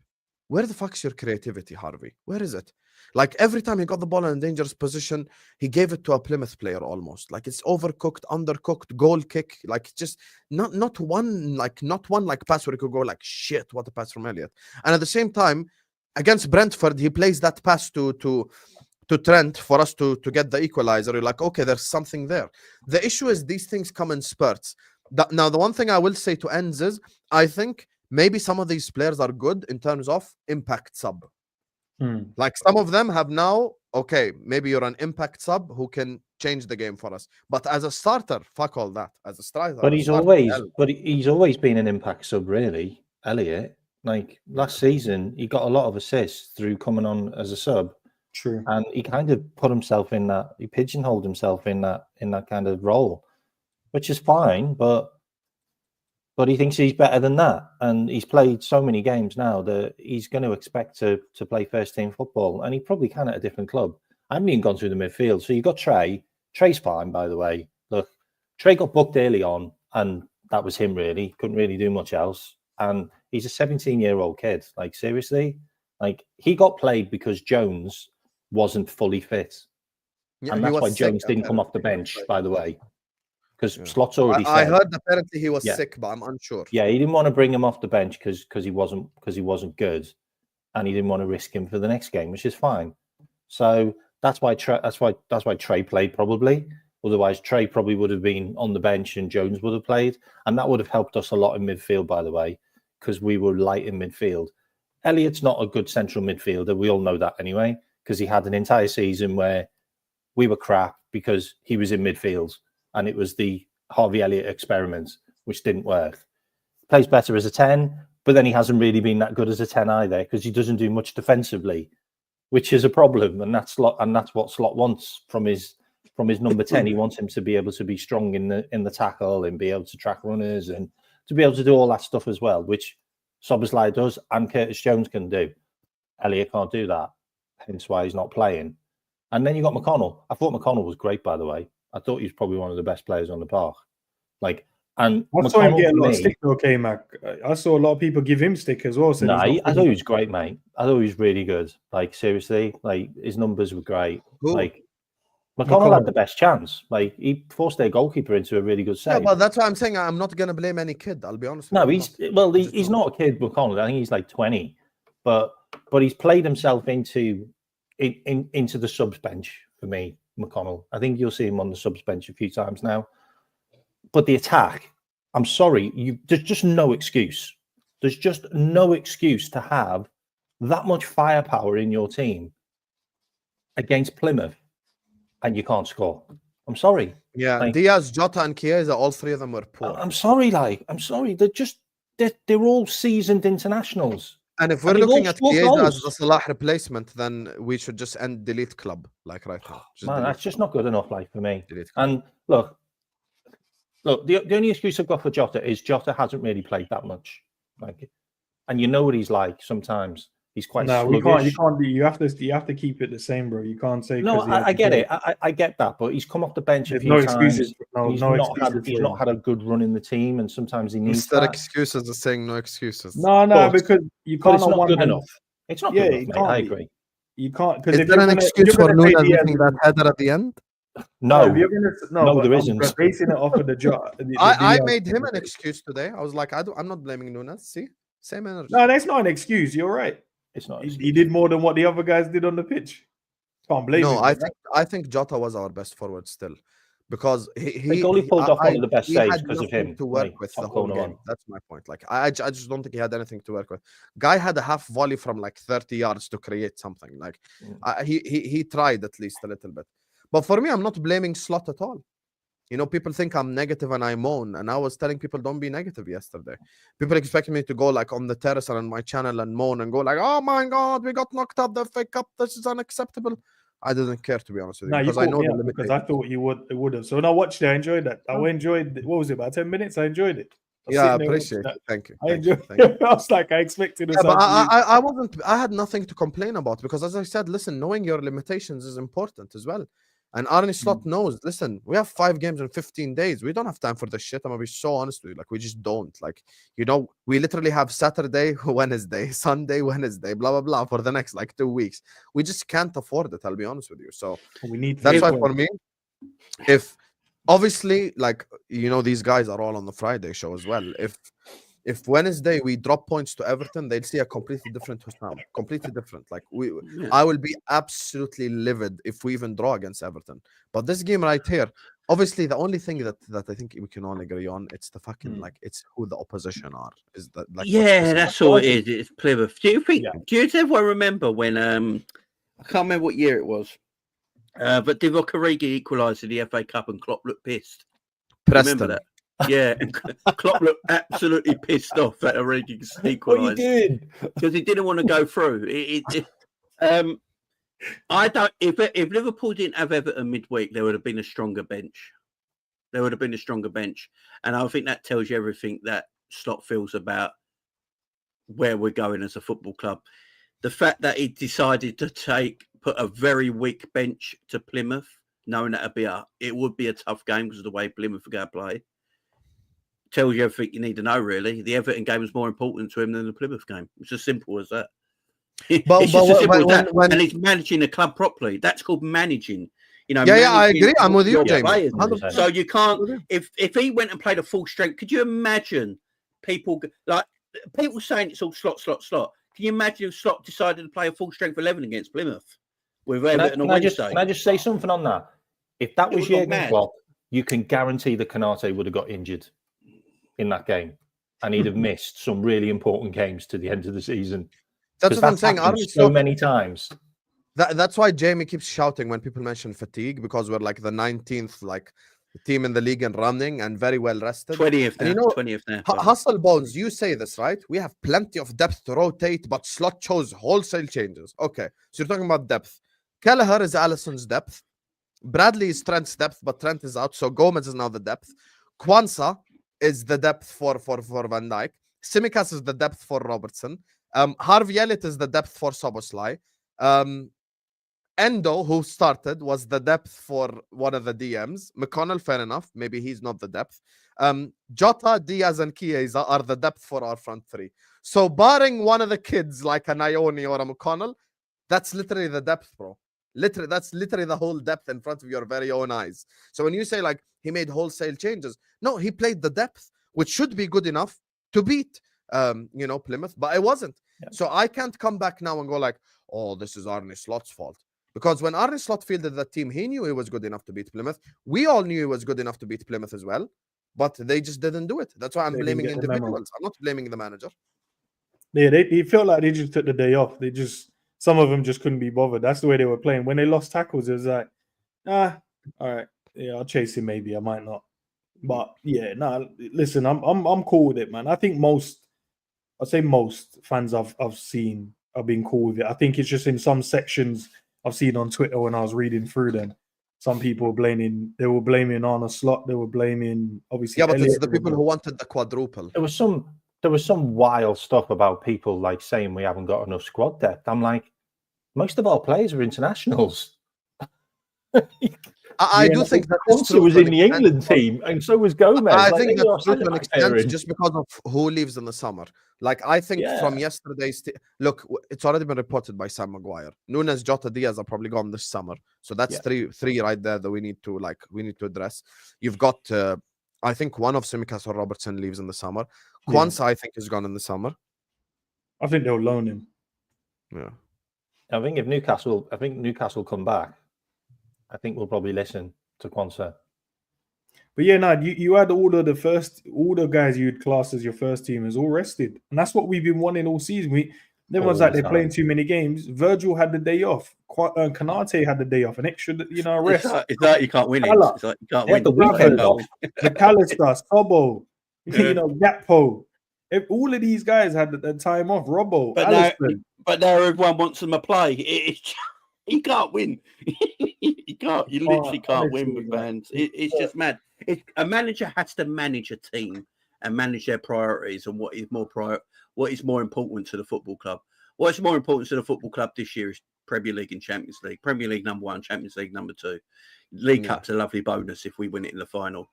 Where the fuck's your creativity, Harvey? Where is it? Like, every time he got the ball in a dangerous position, he gave it to a Plymouth player almost. Like, it's overcooked, undercooked, goal kick. Like, just not one pass where he could go like, shit, what a pass from Elliott. And at the same time, against Brentford, he plays that pass to Trent for us to get the equalizer. You're like, okay, there's something there. The issue is these things come in spurts. Now, the one thing I will say to Endz is, I think maybe some of these players are good in terms of impact sub. Like some of them have now, okay, maybe you're an impact sub who can change the game for us. But as a starter, fuck all that. As a striker, But he's always been an impact sub, really, Elliot. Like last season, he got a lot of assists through coming on as a sub. True. And he kind of put himself in that, he pigeonholed himself in that kind of role, which is fine, but he thinks he's better than that. And he's played so many games now that he's going to expect to play first team football, and he probably can at a different club. I haven't even gone through the midfield. So you've got Trey. Trey's fine, by the way. Look, Trey got booked early on, and that was him, really. Couldn't really do much else. And he's a 17-year-old kid. Like, seriously? Like, he got played because Jones wasn't fully fit. Yeah, and that's why Jones didn't come off the bench, by the way. Because Slot's already said. I heard apparently he was sick, but I'm unsure. Yeah, he didn't want to bring him off the bench because he wasn't good, and he didn't want to risk him for the next game, which is fine. So that's why Trey played probably. Otherwise, Trey probably would have been on the bench and Jones would have played, and that would have helped us a lot in midfield, by the way, because we were light in midfield. Elliott's not a good central midfielder. We all know that anyway, because he had an entire season where we were crap because he was in midfield, and it was the Harvey Elliott experiment, which didn't work. Plays better as a 10, but then he hasn't really been that good as a 10 either, because he doesn't do much defensively, which is a problem, and that's what Slot wants from his number 10. He wants him to be able to be strong in the tackle and be able to track runners and to be able to do all that stuff as well, which Szoboszlai does and Curtis Jones can do. Elliott can't do that, hence why he's not playing. And then you got McConnell. I thought McConnell was great, by the way. I thought he was probably one of the best players on the park. Like, and I saw him get a lot of stick though, Kmack. I saw a lot of people give him stick as well. No, I thought he was great, mate. I thought he was really good. Like, seriously, like his numbers were great. Cool. Like, McConnell had the best chance. Like, he forced their goalkeeper into a really good save. Yeah, but that's why I'm saying I'm not going to blame any kid. I'll be honest. No, he's not a kid, McConnell. I think he's like 20, but he's played himself into the subs bench for me, McConnell. I think you'll see him on the subs bench a few times now. But the attack, I'm sorry, there's just no excuse. There's just no excuse to have that much firepower in your team against Plymouth and you can't score. I'm sorry. Yeah, like, Diaz, Jota, and Chiesa, all three of them were poor. I'm sorry. They're all seasoned internationals. And if we're looking at Chiesa as the Salah replacement, then we should just delete club, like right now. Man, that's just not good enough, like, for me. And look, the only excuse I've got for Jota is Jota hasn't really played that much. Like, and you know what he's like sometimes. He's quite sluggish. You can't. You have to keep it the same, bro. You can't say. No, I get it. I get that, but he's come off the bench a few times. He's not had a good run in the team, and sometimes he needs that. Excuses are saying no excuses. No, because you can't. It's not good enough. It's not good enough, mate. I agree. You can't. Is there an excuse for Nunes making that header at the end? No, there isn't. Basing it off of the job. I made him an excuse today. I was like, I'm not blaming Nunes. See, same energy. No, that's not an excuse. You're right. It's not. He did more than what the other guys did on the pitch. Can't blame him. No, I think Jota was our best forward still, because he pulled off one of the best saves because of him to work with the whole game. That's my point. Like, I just don't think he had anything to work with. Guy had a half volley from like 30 yards to create something. Like, he tried at least a little bit. But for me, I'm not blaming Slot at all. You know, people think I'm negative and I moan. And I was telling people, don't be negative yesterday. People expect me to go like on the terrace and on my channel and moan and go like, oh my God, we got knocked out the FA Cup. This is unacceptable. I didn't care, to be honest with you. Because I know because I thought you would have. So when I watched it, I enjoyed that. I enjoyed, what was it, about 10 minutes? I enjoyed it. I appreciate it. Thank you. I enjoyed it. I was like, I expected but I had nothing to complain about, because as I said, listen, knowing your limitations is important as well. And Arne Slot knows, listen, we have 5 games in 15 days. We don't have time for this shit. I'm going to be so honest with you. Like, we just don't. Like, you know, we literally have Saturday, Wednesday, Sunday, Wednesday, blah, blah, blah, for the next, like, 2 weeks. We just can't afford it, I'll be honest with you. So that's why for me, if, obviously, like, you know, these guys are all on the Friday show as well. If Wednesday we drop points to Everton, they'll see a completely different Husam, completely different. Like, I will be absolutely livid if we even draw against Everton. But this game right here, obviously the only thing that I think we can all agree on, it's the fucking like it's who the opposition are. Is that like what's Yeah, pissing that's me all off. it is. It's Plymouth. Do you think? Yeah. Do you ever remember when? I can't remember what year it was. But Divock Origi equalised in the FA Cup, and Klopp looked pissed. Remember Preston. that? Yeah, and Klopp looked absolutely pissed off that Origi What are you equalised doing? because he didn't want to go through. I don't. If Liverpool didn't have Everton midweek, there would have been a stronger bench. There would have been a stronger bench, and I think that tells you everything that Slot feels about where we're going as a football club. The fact that he decided to put a very weak bench to Plymouth, knowing that it would be a tough game because of the way Plymouth are going to play, tells you everything you need to know. Really, the Everton game was more important to him than the Plymouth game. It's as simple as that. It's just as simple as that. And he's managing the club properly. That's called managing. You know, Yeah, I agree. I'm with you, your Jamie. players. 100%. So you can't. If he went and played a full strength, could you imagine people saying it's all slot? Can you imagine if Slot decided to play a full strength 11 against Plymouth with Everton on Wednesday? Can I just say something on that? If that was would've gone Jurgen mad. Klopp, you can guarantee that Konate would have got injured in that game, and he'd have missed some really important games to the end of the season. That's what I'm saying. happened so many times. That's why Jamie keeps shouting when people mention fatigue, because we're like the 19th team in the league and running and very well rested. 20th And now. 20th now. Hustle Bones, you say this, right? We have plenty of depth to rotate, but Slot chose wholesale changes. Okay, so you're talking about depth. Kelleher is Allison's depth. Bradley is Trent's depth, but Trent is out, so Gomez is now the depth. Kwanzaa is the depth for Van Dijk. Tsimikas is the depth for Robertson. Harvey Elliott is the depth for Szoboszlai. Endo, who started, was the depth for one of the DMs. McConnell, fair enough. Maybe he's not the depth. Jota, Diaz, and Chiesa are the depth for our front three. So barring one of the kids like a Ione or a McConnell, that's literally the depth, bro. That's literally the whole depth in front of your very own eyes. So when you say like he made wholesale changes, no, he played the depth, which should be good enough to beat Plymouth, but it wasn't. Yeah. So I can't come back now and go like, oh, this is Arne Slot's fault. Because when Arne Slot fielded that team, he knew he was good enough to beat Plymouth. We all knew he was good enough to beat Plymouth as well, but they just didn't do it. That's why I'm blaming individuals. I'm not blaming the manager. Yeah, they felt like they just took the day off. Some of them just couldn't be bothered. That's the way they were playing. When they lost tackles, it was like, all right, yeah, I'll chase him. Maybe I might not, but yeah, listen, I'm cool with it, man. I think most fans I've seen have been cool with it. I think it's just in some sections I've seen on Twitter when I was reading through them, some people were blaming Arne Slot. They were blaming obviously. Yeah, but Elliott. it's the people who wanted the quadruple. There was some wild stuff about people like saying we haven't got enough squad depth. I'm like, most of our players are internationals. I do think that Kwanzaa was in the England team, and so was Gomez. I think that's true to an extent, just because of who leaves in the summer. Like I think from yesterday's look, it's already been reported by Sam Maguire. Nunes, Jota, Diaz are probably gone this summer, so that's three right there that we need to address. You've got I think one of Tsimikas or Robertson leaves in the summer. Kwanzaa, I think, is gone in the summer. I think they'll loan him. Yeah, I think if Newcastle come back, I think we'll probably listen to Kwanzaa. But yeah, you had all the guys you'd class as your first teamers all rested, and that's what we've been wanting all season. Everyone's like they're playing too many games. Virgil had the day off. Konate had the day off. An extra, rest. It's like you can't win it. It's like you can't win the weekend off. McAllister, Sobo, Gakpo. If all of these guys had the time off, Robbo, but now everyone wants them to play. You can't win. You can't. You literally can't win with fans. It's just mad. A manager has to manage a team and manage their priorities and what is more important to the football club. What's more important to the football club this year is Premier League and Champions League. Premier League number 1, Champions League number 2. League Cup's a lovely bonus if we win it in the final.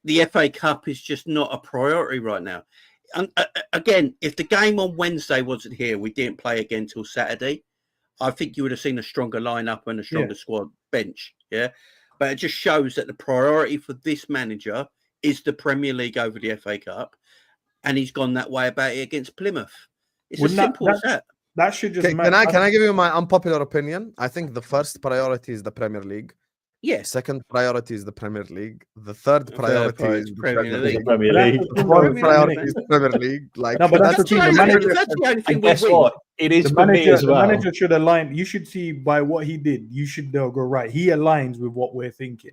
The FA Cup is just not a priority right now. And again, if the game on Wednesday wasn't here, we didn't play again till Saturday, I think you would have seen a stronger lineup and a stronger squad bench. Yeah. But it just shows that the priority for this manager is the Premier League over the FA Cup. And he's gone that way about it against Plymouth. It's as simple as that. That should just can I give you my unpopular opinion? I think the first priority is the Premier League. Yes. Second priority is the Premier League. The third priority priority is the Premier Premier League. League. Premier That's League. the thing, Fourth though, priority man. is Premier League. Like No, but that's the thing. The manager, That's the only thing And we guess win. what? It is the for me manager, as well. the manager should align. You should see by what he did. You should go right. He aligns with what we're thinking.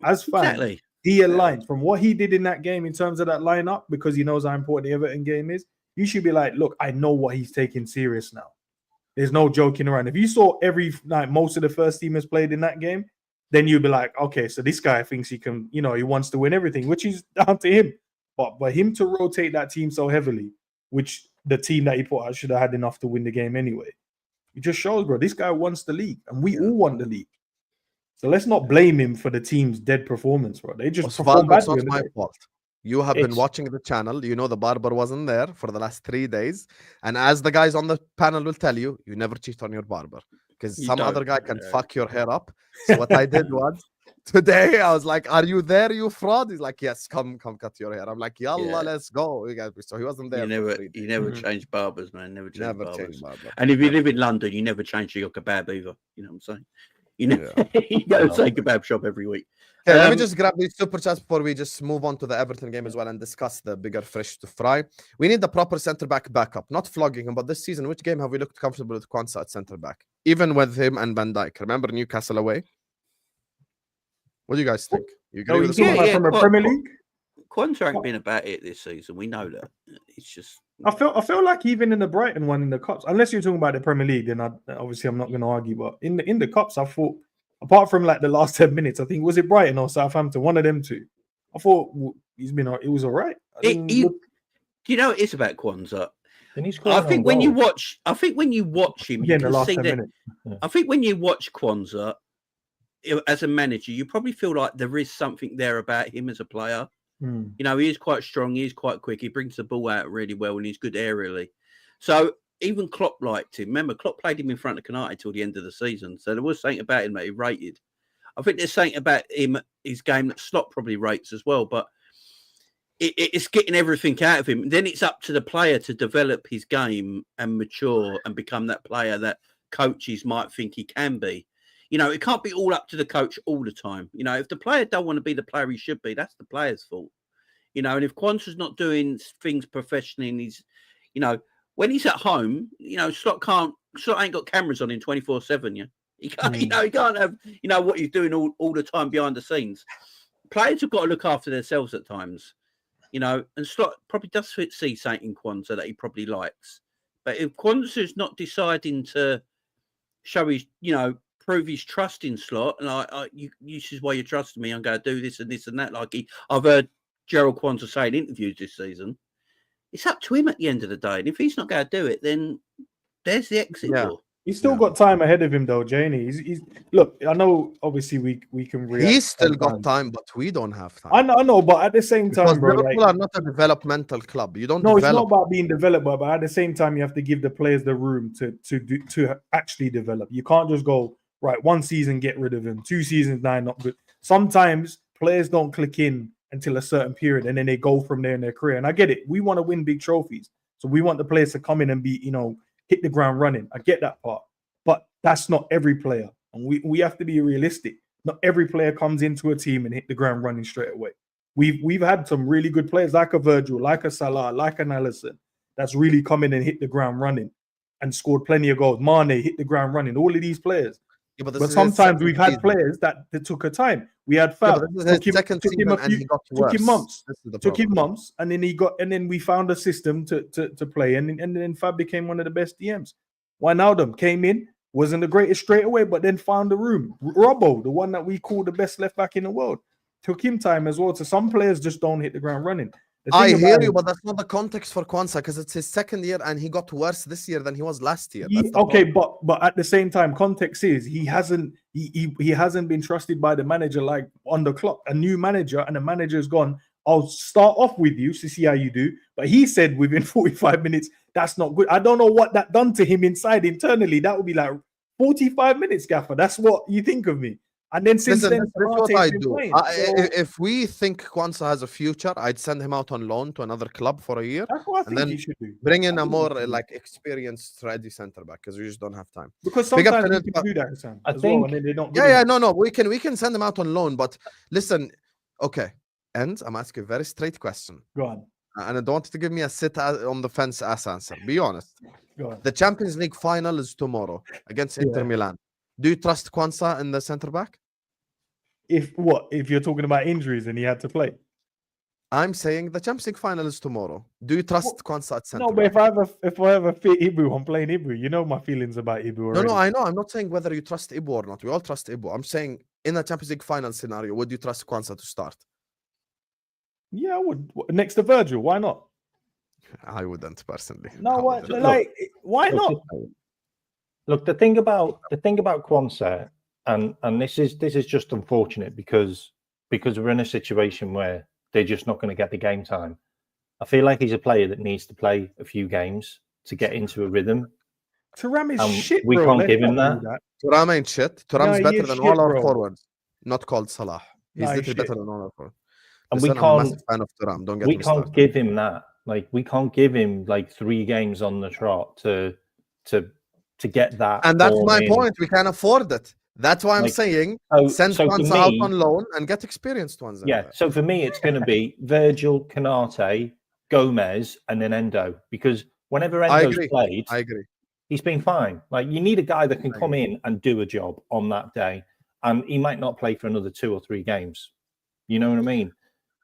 As fans, Exactly. he aligns from what he did in that game in terms of that lineup because he knows how important the Everton game is. You should be like, look, I know what he's taking serious now. There's no joking around. If you saw most of the first teamers played in that game, then you'd be like, okay, so this guy thinks he can, he wants to win everything, which is down to him. But him to rotate that team so heavily, which the team that he put out should have had enough to win the game anyway. It just shows, bro, this guy wants the league, and we all want the league. So let's not blame him for the team's dead performance, bro. They just performed Osvaldo, it's badly. not my fault. You have been It's- watching the channel. You know the barber wasn't there for the last 3 days. And as the guys on the panel will tell you, you never cheat on your barber. Because You some don't, other guy can yeah. fuck your hair up. So what I did was, today I was like, are you there, you fraud? He's like, yes, come cut your hair. I'm like, yalla, Yeah. let's go. So he wasn't there. You never Mhm. change barbers, man. Never change Never barbers. change barber. And if you Never. live in London, you never change to your kebab either. You know what I'm saying? You know, Yeah. you go I to say love it. kebab shop every week. Okay, let me Um, just grab these super chats before we just move on to the Everton game as well and discuss the bigger fish to fry. We need the proper centre back backup, not flogging him. But this season, which game have we looked comfortable with Kwanzaa at centre back, even with him and Van Dijk? Remember Newcastle away? What do you guys think? You agree No, with he's this talking one? about from a quite- Premier quite- League. Quanta ain't been about it this season. We know that. It's just I feel like even in the Brighton one in the cups, unless you're talking about the Premier League, then obviously I'm not going to argue. But in the cups, I thought, apart from like the last 10 minutes, I think was it Brighton or Southampton, one of them two. I thought it was all right. you know, it's about Kwanzaa. And he's I scoring think on when you goals. watch him, Yeah, you in the can last see 10 that. minutes. I think when you watch Kwanzaa as a manager, you probably feel like there is something there about him as a player. Hmm. You know, he is quite strong. He is quite quick. He brings the ball out really well, and he's good aerially. So even Klopp liked him. Remember, Klopp played him in front of Kanate till the end of the season. So there was something about him that he rated. I think there's something about him, his game, that Slot probably rates as well. But it's getting everything out of him. Then it's up to the player to develop his game and mature and become that player that coaches might think he can be. You know, it can't be all up to the coach all the time. You know, if the player don't want to be the player he should be, that's the player's fault. You know, and if Kwanzaa's not doing things professionally and he's, you know, when he's at home, you know, Slot ain't got cameras on him 24/7, yeah. He can't, you know, he can't have, you know, what he's doing all the time behind the scenes. Players have got to look after themselves at times, you know, and Slot probably does see something in Kwanzaa that he probably likes. But if Kwanzaa's not deciding to show his, you know, prove his trust in Slot, and this is why you trust me, I'm going to do this and this and that. I've heard Gerald Kwanzaa say in interviews this season, it's up to him at the end of the day. And if he's not going to do it, then there's the exit door. He's still got time ahead of him, though, Janie. He's look. I know, obviously, we can react. He's still got sometimes. time, but we don't have time. I know, but at the same Because time, bro, Liverpool like, are not a developmental club. You don't no, it's not develop. about being developed, but at the same time, you have to give the players the room to actually develop. You can't just go right 1 season, get rid of him, 2 seasons, 9 not good. Sometimes players don't click in until a certain period, and then they go from there in their career. And I get it. We want to win big trophies, so we want the players to come in and be, you know, hit the ground running. I get that part, but that's not every player, and we have to be realistic. Not every player comes into a team and hit the ground running straight away. We've had some really good players like a Virgil, like a Salah, like an Alisson, that's really come in and hit the ground running and scored plenty of goals. Mane hit the ground running. All of these players. Yeah, but But sometimes we've had players that took a time. We had Fab. Took him months. Took him months, and then we found a system to play, and then Fab became one of the best DMs. Wijnaldum came in, wasn't the greatest straight away, but then found the room. Robbo, the one that we call the best left back in the world, took him time as well. So some players just don't hit the ground running. I hear you, but that's not the context for Kwanzaa because it's his second year and he got worse this year than he was last year. Okay, but at the same time, context is he hasn't been trusted by the manager like on the clock. A new manager, and the manager's gone, I'll start off with you to see how you do. But he said within 45 minutes, that's not good. I don't know what that done to him internally. That would be like 45 minutes, Gaffer. That's what you think of me. And then since Listen, then, this is what Kamate's I been do. playing. If we think Kwanzaa has a future, I'd send him out on loan to another club for a year. That's what I and think then he should do. Bring in I a think more he should do. like experienced, ready centre back because we just don't have time. Because Big up sometimes to we can do that, Husam, I as think- well, and then they're not good Yeah, enough. no, we can send him out on loan. But listen, okay, Endz, I'm asking a very straight question, Go on. and I don't want you to give me a sit on the fence ass answer. Be honest. Go on. The Champions League final is tomorrow against Inter Yeah. Milan. Do you trust Kwanzaa in the centre back? If you're talking about injuries and he had to play? I'm saying the Champions League final is tomorrow. Do you trust Kwanzaa at centre No, but back? if I ever fit Ibu, I'm playing Ibu. You know my feelings about Ibu already. No, I know. I'm not saying whether you trust Ibu or not. We all trust Ibu. I'm saying in a Champions League final scenario, would you trust Kwanzaa to start? Yeah, I would. Next to Virgil, why not? I wouldn't personally. No, I what? wouldn't. Like, why not? Look, the thing about Kwanzaa, and this is just unfortunate because we're in a situation where they're just not going to get the game time. I feel like he's a player that needs to play a few games to get into a rhythm. Thuram is And shit, we bro. can't Let's give him not do that. Thuram ain't shit. Thuram's he better is than shit, all our bro. forwards. Not called Salah. He's Nah, he's literally better shit. than all our forwards. And Listen, we I'm a can't massive fan of Thuram. Don't get we me can't started. give him that. Like we can't give him like 3 games on the trot to get that. And that's form my in. point. We can't afford it. That's why I'm Like, saying So, send so for Kwanzaa out me, on loan and get experienced ones. in yeah. there. So for me, it's going to be Virgil, Canate, Gomez, and then Endo. Because whenever I Endo's agree. played, I agree. he's been fine. Like you need a guy that can I come in and do a job on that day, and he might not play for another 2 or 3 games. You know what I mean?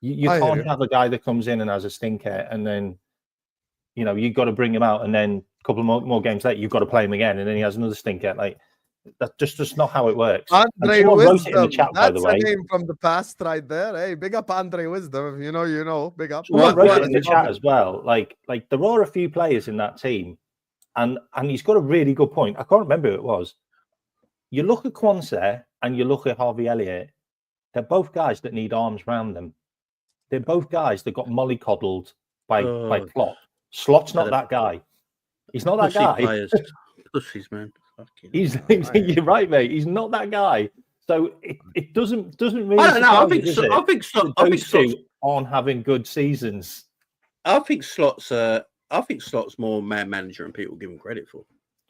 You I hear can't you. have a guy that comes in and has a stinker, and then you've got to bring him out, and then a couple more games later, you've got to play him again, and then he has another stinker. Like that's just not how it works. And Andre someone wrote it in the Wisdom. chat, by That's the way. a name from the past right there. Hey, big up Andre Wisdom. If you know. Big up. Someone wrote it in the Let's chat as well. Like there are a few players in that team, and he's got a really good point. I can't remember who it was. You look at Kwanzaa and you look at Harvey Elliott. They're both guys that need arms around them. They're both guys that got mollycoddled by Klopp. Slot's not that guy. He's not that Pussy guy. players. Pussies, man. Fucking You're right, mate. He's not that guy. So it doesn't really. I don't know. I think those two aren't having good seasons. I think Slot's more man manager and people give him credit for.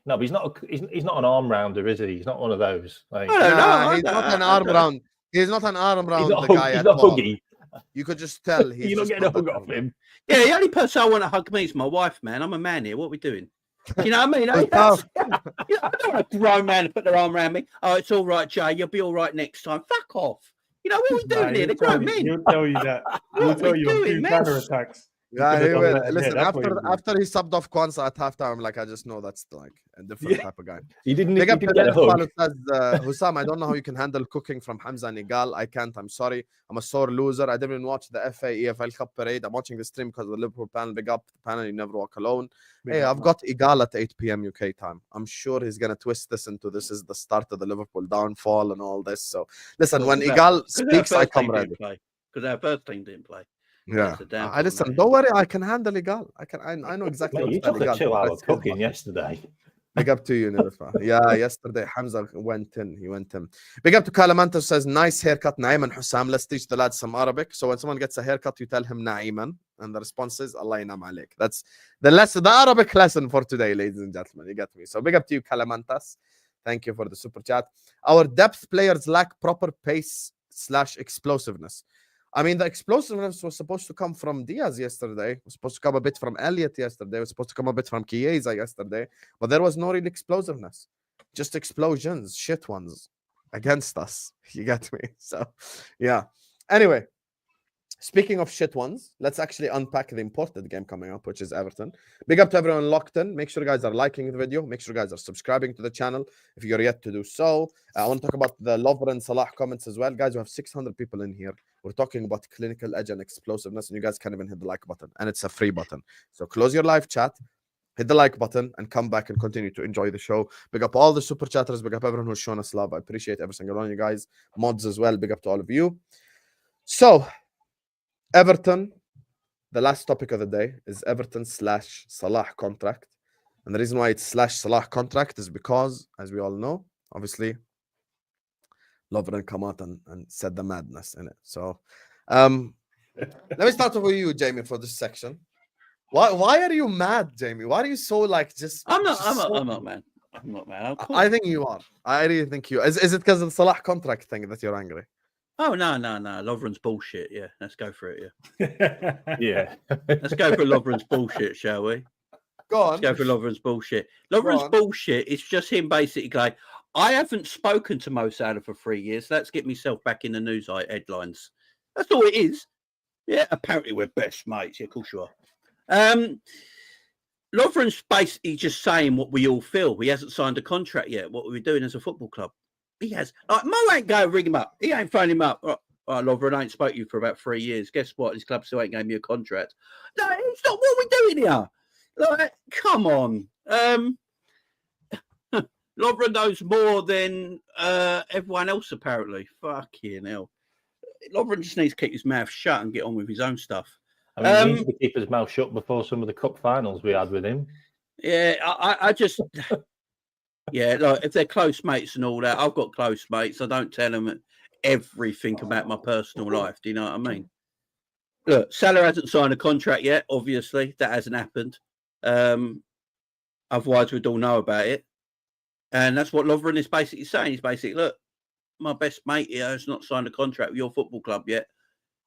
No, but he's not an arm rounder, is he? He's not one of those. Like, I don't know. He's not an arm round. He's not an arm round he's not, the guy he's at not all. huggy. You could just tell he's You're not just getting a not hug that off kind of him. Yeah, the only person I want to hug me is my wife, man. I'm a man here. What are we doing? You know what I mean? guy. I don't want a grown man to put their arm around me. Oh, it's all right, Jay. You'll be all right next time. Fuck off. You know, what are we doing here? They're grown men. He'll tell you that. He'll What tell we you on doing, 2 man? counterattacks. Yeah, could've he done will. that, yeah, Listen, that's what he did. after he subbed off Kwanzaa at halftime, like I just know that's like a different type of guy. He didn't Big up to get a Liverpool hug. who says, Husam, I don't know how you can handle cooking from Hamza and Igal. I can't. I'm sorry. I'm a sore loser. I didn't even watch the FA EFL Cup parade. I'm watching the stream because of the Liverpool panel. Big up the panel. You never walk alone. Hey, I've got Igal at 8 p.m. UK time. I'm sure he's going to twist this into this is the start of the Liverpool downfall and all this. So listen, when Igal speaks, I come ready. Because our first team didn't play. Yeah, That's a damn I listen. fine, Don't worry, I can handle Igal. I know exactly. Mate, you what took a Igal 2-hour does. cooking yesterday. Big up to you, Nilofa. Yeah, yesterday Hamza went in. He went in. Big up to Kalamanto says, nice haircut, Naim and Husam. Let's teach the lads some Arabic. So when someone gets a haircut, you tell him Naiman. And the response is, Allah yanam alik. That's the Arabic lesson for today, ladies and gentlemen. You get me. So big up to you, Kalamantas. Thank you for the super chat. Our depth players lack proper pace / explosiveness. I mean, the explosiveness was supposed to come from Diaz yesterday. It was supposed to come a bit from Elliott yesterday. It was supposed to come a bit from Chiesa yesterday. But there was no real explosiveness. Just explosions, shit ones against us. You get me? So, yeah. Anyway, speaking of shit ones, let's actually unpack the important game coming up, which is Everton. Big up to everyone locked in. Make sure you guys are liking the video. Make sure you guys are subscribing to the channel if you're yet to do so. I want to talk about the Lovren and Salah comments as well. Guys, we have 600 people in here. We're talking about clinical edge and explosiveness, and you guys can't even hit the like button, and it's a free button. So close your live chat, hit the like button, and come back and continue to enjoy the show. Big up all the super chatters. Big up everyone who's shown us love. I appreciate every single one of you guys. Mods as well. Big up to all of you. So, Everton, the last topic of the day is Everton / Salah contract. And the reason why it's / Salah contract is because, as we all know, obviously, Lovren come out and said the madness in it. So let me start off with you, Jamie, for this section. Why are you mad, Jamie? Why are you so like just? I'm not, man. I'm not mad. I think you are. I really think you. Is it because of the Salah contract thing that you're angry? Oh no. Lovren's bullshit. Yeah, let's go for it. Yeah. Yeah. Let's go for Lovren's bullshit, shall we? Go on. Let's go for Lovren's bullshit. Lovren's bullshit is just him basically going, I haven't spoken to Mo Salah for 3 years. Let's get myself back in the news headlines. That's all it is. Yeah, apparently we're best mates. Yeah, of course you are. Lovren's basically just saying what we all feel. He hasn't signed a contract yet. What are we doing as a football club? He has. Like, Mo ain't going to ring him up. He ain't phone him up. Oh, Lovren, I ain't spoke to you for about 3 years. Guess what? His club still ain't gave me a contract. No, it's not what we're doing here. Like, come on. Lovren knows more than everyone else, apparently. Fucking hell. Lovren just needs to keep his mouth shut and get on with his own stuff. I mean, he needs to keep his mouth shut before some of the cup finals we had with him. Yeah, I just... Yeah, like, if they're close mates and all that, I've got close mates. I don't tell them everything about my personal life. Do you know what I mean? Look, Salah hasn't signed a contract yet, obviously. That hasn't happened. Otherwise, we'd all know about it. And that's what Lovren is basically saying. He's basically, look, my best mate here has not signed a contract with your football club yet.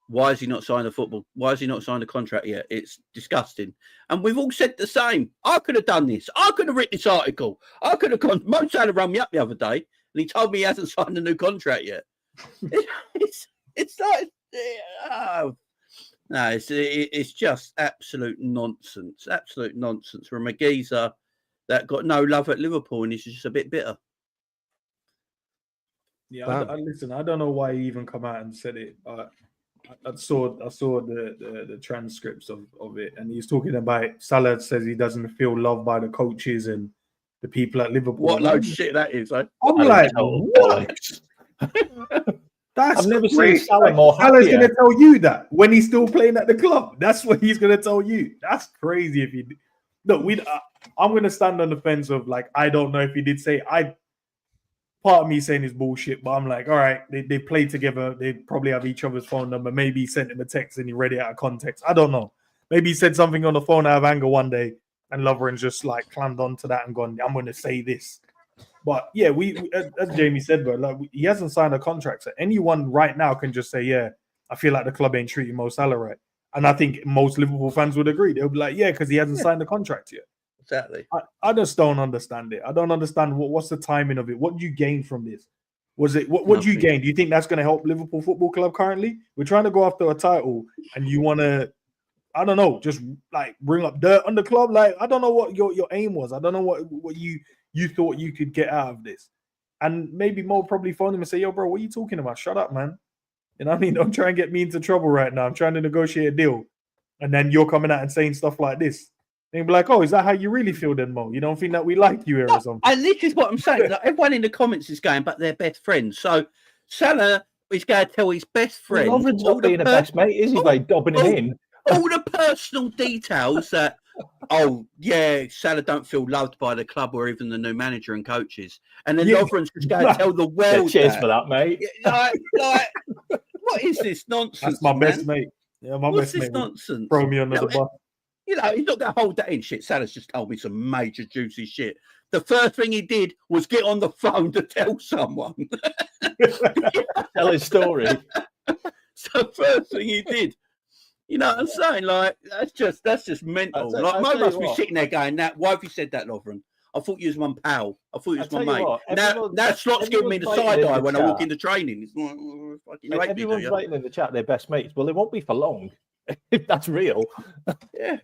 Why has he not signed a contract yet? It's disgusting. And we've all said the same. I could have done this. I could have written this article. I could have gone. Mo Salah rang me up the other day and he told me he hasn't signed a new contract yet. It's like, oh. No, it's just absolute nonsense. Absolute nonsense from a geezer that got no love at Liverpool and he's just a bit bitter. Yeah, I listen. I don't know why he even come out and said it. I saw the transcripts of it, and he's talking about Salah says he doesn't feel loved by the coaches and the people at Liverpool. What load of shit that is! I'm like, what? That's I've never crazy. seen Salah more Salah's happier. going to tell you that when he's still playing at the club. That's what he's going to tell you. That's crazy. If he look, I'm going to stand on the fence of like I don't know if he did say Part of me saying is bullshit, but I'm like, all right, they play together. They probably have each other's phone number. Maybe he sent him a text and he read it out of context. I don't know. Maybe he said something on the phone out of anger one day and Lovren's just like clammed onto that and gone, I'm going to say this. But yeah, we as Jamie said, bro, like he hasn't signed a contract. So anyone right now can just say, yeah, I feel like the club ain't treating Mo Salah right. And I think most Liverpool fans would agree. They'll be like, yeah, because he hasn't signed a contract yet. Exactly. I just don't understand it. I don't understand what's the timing of it. What do you gain from this? Was it what do you gain? Do you think that's going to help Liverpool Football Club currently? We're trying to go after a title, and you want to, I don't know, just like bring up dirt on the club. Like I don't know what your aim was. I don't know what you thought you could get out of this. And maybe Mo probably phoned him and say, "Yo, bro, what are you talking about? Shut up, man. You know what I mean? Don't try and get me into trouble right now. I'm trying to negotiate a deal, and then you're coming out and saying stuff like this." And be like, oh, is that how you really feel then, Mo? You don't think that we like you here or something? And this is what I'm saying. Like, everyone in the comments is going, but they're best friends. So Salah is going to tell his best friend. Lovren's not being a best mate, is he, mate? Dobbing him in. All the personal details that, oh, yeah, Salah don't feel loved by the club or even the new manager and coaches. And then Lovren's just going to tell the world. Yeah, cheers for that, mate. Like, what is this nonsense? That's my best mate. Yeah, my What's best this mate. nonsense? Throw me under the bus. You know, he's not going to hold that in. Shit, Salah's just told me some major juicy shit. The first thing he did was get on the phone to tell someone. Tell his story. So first thing he did. You know what I'm saying? Like, that's just mental. Like, Mo must be sitting there going, why have you said that, Lovren? I thought you was my pal. I thought you was my mate. Now Slot's giving me the side eye when I walk into training. It's like, everyone's writing in the chat they're best mates. Well, it won't be for long. If that's real. Yeah.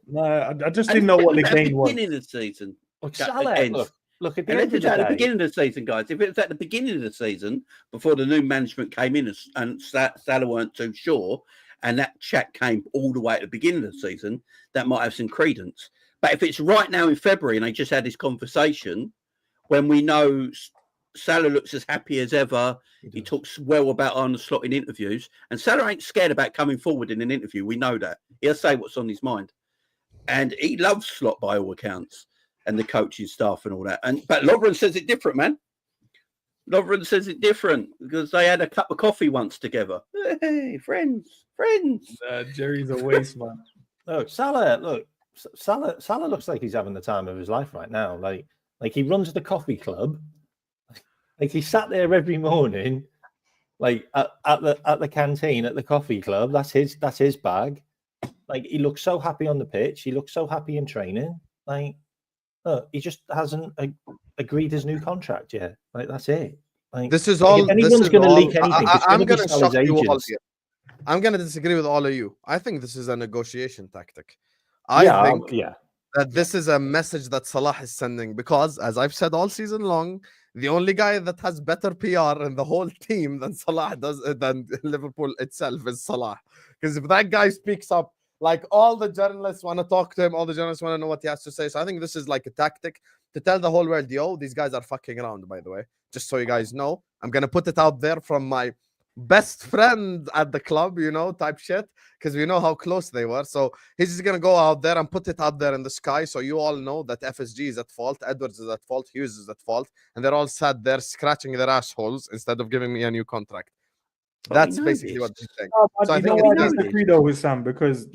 No, I just didn't know what the game was. Beginning of the season. Salah, look at the end of the day. At the beginning of the season, guys. If it was at the beginning of the season, before the new management came in and Salah weren't too sure, and that chat came all the way at the beginning of the season, that might have some credence. But if it's right now in February and they just had this conversation, when we know Salah looks as happy as ever, he talks well about Arne Slot in interviews, and Salah ain't scared about coming forward in an interview. We know that. He'll say what's on his mind. And he loves Slot by all accounts, and the coaching staff and all that. But Lovren says it different, man. Lovren says it different because they had a cup of coffee once together. Hey, friends. Jerry's a waste man. Look, Salah looks like he's having the time of his life right now. Like he runs the coffee club. Like he sat there every morning, like at the canteen at the coffee club. That's his bag. Like he looks so happy on the pitch. He looks so happy in training. Like, look, he just hasn't agreed his new contract yet. Like that's it. Like This is all. if anyone's going to leak anything, I'm going to Salah's shock you all agents. here. I'm going to disagree with all of you. I think this is a negotiation tactic. Yeah, I think yeah. that this is a message that Salah is sending because, as I've said all season long, the only guy that has better PR in the whole team than Salah does than Liverpool itself is Salah. Because if that guy speaks up, like all the journalists want to talk to him, all the journalists want to know what he has to say. So I think this is like a tactic to tell the whole world, yo, these guys are fucking around, by the way. Just so you guys know. I'm going to put it out there from my best friend at the club, type shit, because we know how close they were. So he's just going to go out there and put it out there in the sky so you all know that FSG is at fault, Edwards is at fault, Hughes is at fault, and they're all sat there scratching their assholes instead of giving me a new contract. That's basically what they're saying. So I think I disagree though with Sam because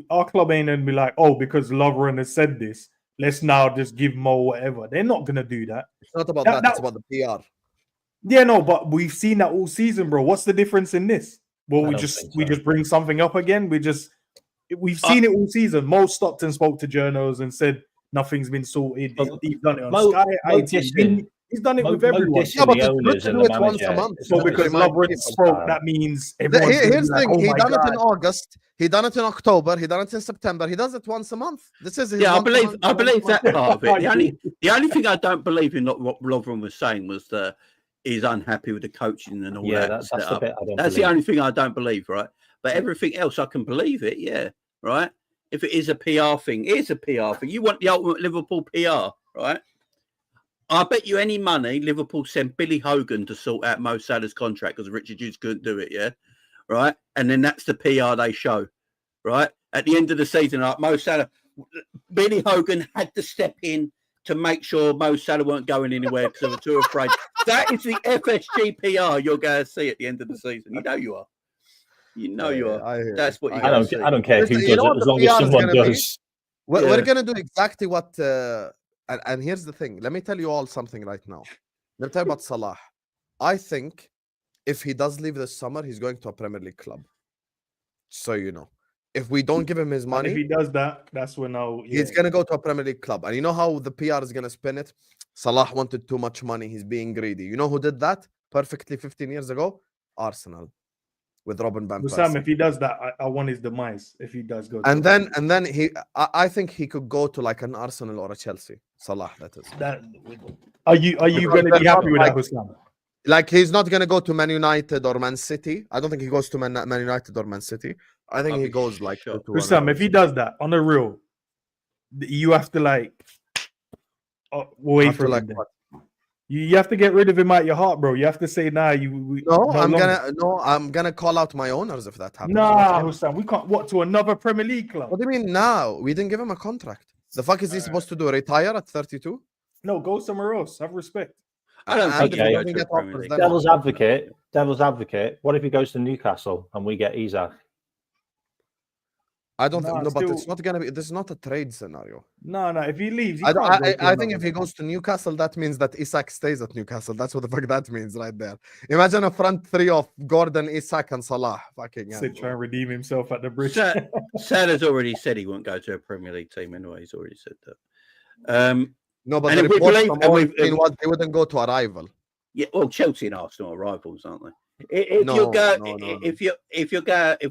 our club ain't gonna be like, oh, because Lovren has said this, let's now just give Mo whatever. They're not gonna do that. It's not about that. It's about the PR. Yeah, no, but we've seen that all season, bro. What's the difference in this? Well, we just bring something up again. We've seen it all season. Mo Stockton spoke to journals and said nothing's been sorted. He's done it on Sky. He's done it with everyone. Yeah, but it's good to do it once a month. So because Lovren spoke, that means everyone's here's the thing. like, He done it in August. He done it in October. He done it in September. He does it once a month. This is his I believe that part of it. The only thing I don't believe in what Lovren was saying was that he's unhappy with the coaching and all that. That's the bit I don't That's believe. the only thing I don't believe, right? But everything else I can believe it, yeah, right? If it is a PR thing, it is a PR thing. You want the ultimate Liverpool PR, right? I bet you any money Liverpool sent Billy Hogan to sort out Mo Salah's contract because Richard Hughes couldn't do it, yeah? Right? And then that's the PR they show, right? At the end of the season, like Mo Salah, Billy Hogan had to step in to make sure Mo Salah weren't going anywhere because they were too afraid. That is the FSG PR you're going to see at the end of the season. You know you are. You know you are. That's what you're going to see. I don't care who does it as long as someone does. We're going to do exactly what... And here's the thing. Let me tell you all something right now. Let me tell you about Salah. I think if he does leave this summer, he's going to a Premier League club. So you know. If we don't give him his money... And if he does that, that's when he's going to go to a Premier League club. And you know how the PR is going to spin it? Salah wanted too much money. He's being greedy. You know who did that perfectly 15 years ago? Arsenal. With Robin Van Persie. Sam, if he does that, I want his demise. If he does go, and then I think he could go to like an Arsenal or a Chelsea. Salah, that is. Are you going to be happy with that, Husam? Like he's not going to go to Man United or Man City. I don't think he goes to Man United or Man City. I think he goes like to Husam. If he does that on the real, you have to like wait for like what? You have to get rid of him out your heart, bro. You have to say, nah, I'm gonna call out my owners if that happens. Nah, Husam, we can't. What, to another Premier League club? What do you mean now? We didn't give him a contract. The fuck is he supposed to do? Retire at 32? No, go somewhere else. Have respect. I don't think Devil's advocate. What if he goes to Newcastle and we get Isak? I don't think, but it's not gonna be. This is not a trade scenario. No. If he leaves, I think if he goes to Newcastle, that means that Isak stays at Newcastle. That's what the fuck that means, right there. Imagine a front three of Gordon, Isak, and Salah. Fucking trying to redeem himself at the bridge. Salah's already said he won't go to a Premier League team anyway. He's already said that. No, but the reports from what they wouldn't go to a rival. Yeah, well, Chelsea and Arsenal are rivals, aren't they? If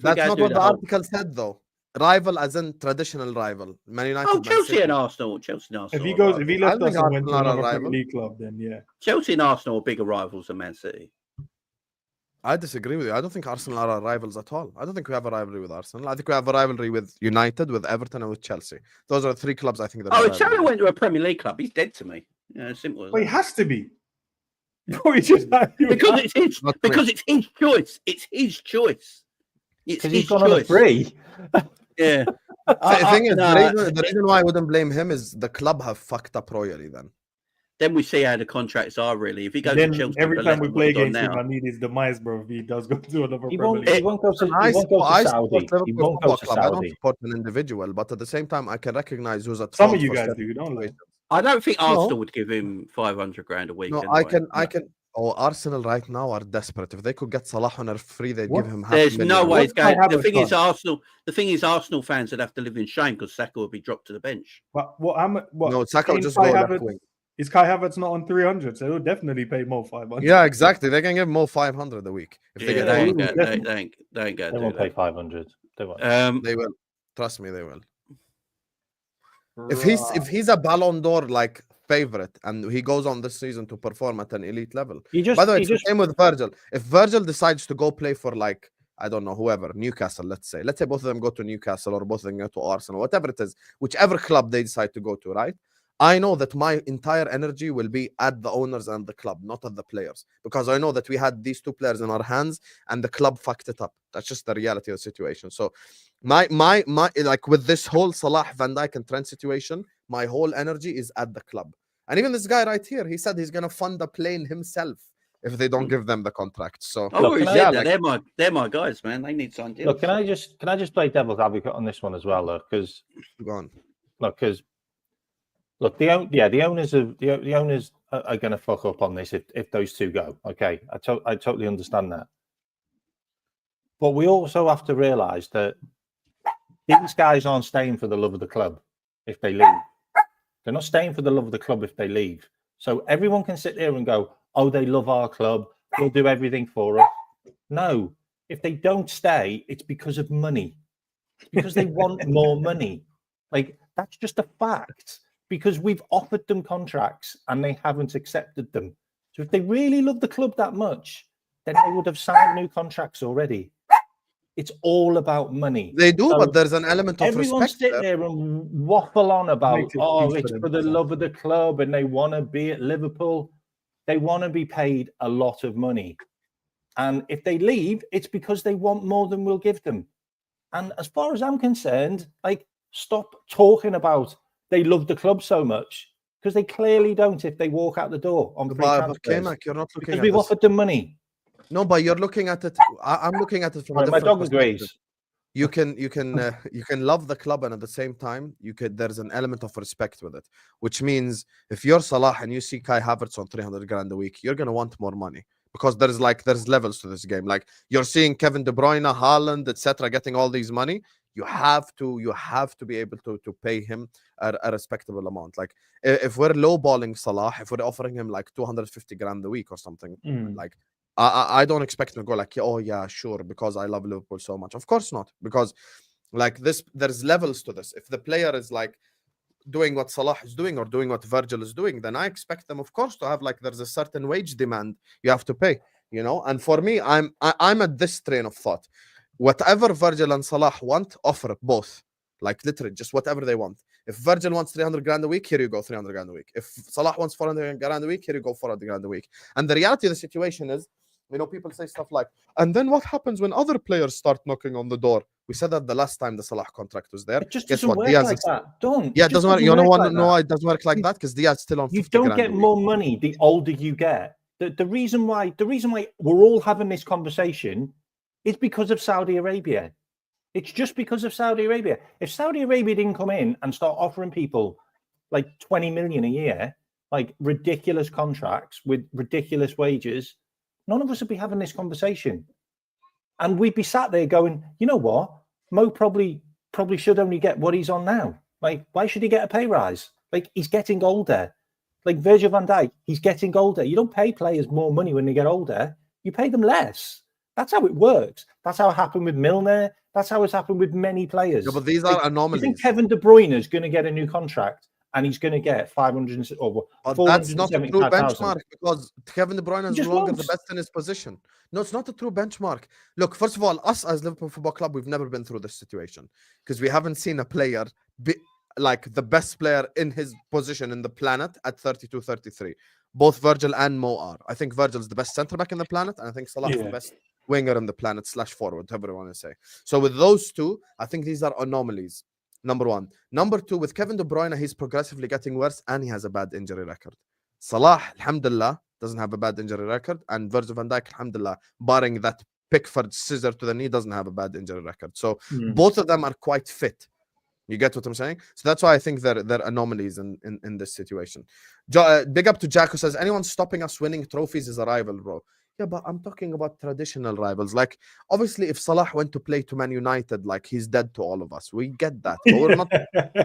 that's not what the article said, though. Rival as in traditional rival. Man United. Chelsea and Arsenal. If he left us and went to another Premier League club, then yeah. Chelsea and Arsenal are bigger rivals than Man City. I disagree with you. I don't think Arsenal are our rivals at all. I don't think we have a rivalry with Arsenal. I think we have a rivalry with United, with Everton, and with Chelsea. Those are the three clubs I think that. If Salah went to a Premier League club, he's dead to me. Yeah, simple as that. He has to be. Because it's his choice. It's his choice. Because he's gone on a free. Yeah. The thing is, the reason why I wouldn't blame him is the club have fucked up royally then. Then we see how the contracts are really. If he goes Then to Chelsea, every for time less we than play what he's on against him, now, I need his demise, bro. If he does go to another He Premier won't. League. He won't go to. He I won't go to support Saudi. He Liverpool won't go Football to Club. I don't Saudi. support an individual, but at the same time, I can recognize who's at Some fault of you for guys certain do, don't lie. situations. I don't think No. Arsenal would give him 500 grand a week. No, anyway. I can. Oh, Arsenal right now are desperate. If they could get Salah on a free, they'd What? give him half There's a million. no way What's it's going. Kai The Havertz thing is, done? Arsenal fans would have to live in shame because Saka would be dropped to the bench. But what? No, Saka would ain't just Kai go left Havertz- wing. Is Kai Havertz not on 300? So he'll definitely pay more 500. Yeah, exactly. They can give more 500 a week if they Yeah, get they they all ain't of will it. go. definitely- They ain't They going to won't do pay 500. They won't. that. They will. Trust me, they will. If Right. he's a Ballon d'Or like favorite and he goes on this season to perform at an elite level. You just. By the way, You it's just. the same with Virgil. If Virgil decides to go play for like I don't know whoever Newcastle, let's say both of them go to Newcastle or both of them go to Arsenal, whatever it is, whichever club they decide to go to, right? I know that my entire energy will be at the owners and the club, not at the players, because I know that we had these two players in our hands and the club fucked it up. That's just the reality of the situation. So my like with this whole Salah, Van Dijk and Trent situation, my whole energy is at the club. And even this guy right here, he said he's gonna fund the plane himself if they don't give them the contract. So Oh, he can I- said yeah, that. like, They're my guys, man. They need signed deals. Look, can I just play devil's advocate on this one as well, though? Because go on. look, the owners are going to fuck up on this if those two go. Okay, I totally understand that, but we also have to realise that these guys aren't staying for the love of the club if they leave. They're not staying for the love of the club if they leave. So everyone can sit there and go, "Oh, they love our club. They'll do everything for us." No, if they don't stay, it's because of money. It's because they want more money. Like that's just a fact. Because we've offered them contracts and they haven't accepted them. So if they really love the club that much, then they would have signed new contracts already. It's all about money. They do, So but there's an element of everyone respect sit there. there and waffle on about, Makes it oh, easy it's for for the themselves. love of the club and they want to be at Liverpool. They want to be paid a lot of money. And if they leave, it's because they want more than we'll give them. And as far as I'm concerned, like, stop talking about they love the club so much because they clearly don't if they walk out the door on free But transfers. Kmack, you're not looking Because at we've this. offered them money. No, but you're looking at it. I'm looking at it from a Right, my different dog perspective. agrees. You can love the club and at the same time there's an element of respect with it, which means if you're Salah and you see Kai Havertz on 300 grand a week, you're gonna want more money because there's levels to this game. Like you're seeing Kevin De Bruyne, Haaland, etc., getting all these money. You have to be able to pay him a respectable amount. Like if we're lowballing Salah, if we're offering him like 250 grand a week or something, like I don't expect him to go like, oh yeah, sure, because I love Liverpool so much. Of course not, because like this, there's levels to this. If the player is like doing what Salah is doing or doing what Virgil is doing, then I expect them, of course, to have like there's a certain wage demand you have to pay, you know. And for me, I'm at this train of thought. Whatever Virgil and Salah want, offer both. Like literally, just whatever they want. If Virgil wants 300 grand a week, here you go, 300 grand a week. If Salah wants 400 grand a week, here you go, 400 grand a week. And the reality of the situation is, you know, people say stuff like, and then what happens when other players start knocking on the door? We said that the last time the Salah contract was there. It just Guess doesn't what? work Diaz like is... that. Don't. Yeah, it doesn't work. You know what? Like No, that. it doesn't work like that because Diaz is still on 50 You don't grand get a week. more money the older you get. The reason why we're all having this conversation is because of Saudi Arabia. It's just because of Saudi Arabia. If Saudi Arabia didn't come in and start offering people like 20 million a year, like ridiculous contracts with ridiculous wages, none of us would be having this conversation. And we'd be sat there going, you know what? Mo probably should only get what he's on now. Like, why should he get a pay rise? Like, he's getting older. Like Virgil van Dijk, he's getting older. You don't pay players more money when they get older. You pay them less. That's how it works. That's how it happened with Milner. That's how it's happened with many players. Yeah, but these are anomalies. You think Kevin De Bruyne is going to get a new contract and he's going to get 500 or but that's not a true 475,000? benchmark because Kevin De Bruyne is no longer the best in his position. No, it's not a true benchmark. Look, first of all, us as Liverpool Football Club, we've never been through this situation because we haven't seen a player be like the best player in his position in the planet at 32, 33. Both Virgil and Mo are. I think Virgil's the best centre back in the planet, and I think Salah is the best winger in the planet / forward, whatever you want to say. So with those two, I think these are anomalies. Number one. Number two, with Kevin De Bruyne, he's progressively getting worse and he has a bad injury record. Salah, alhamdulillah, doesn't have a bad injury record, and Virgil van Dijk, alhamdulillah, barring that Pickford scissor to the knee, doesn't have a bad injury record. So both of them are quite fit. You get what I'm saying? So that's why I think they're anomalies in this situation. Big up to Jack, who says, anyone stopping us winning trophies is a rival, bro. Yeah, but I'm talking about traditional rivals. Like, obviously, if Salah went to play to Man United, like, he's dead to all of us. We get that. But we're not,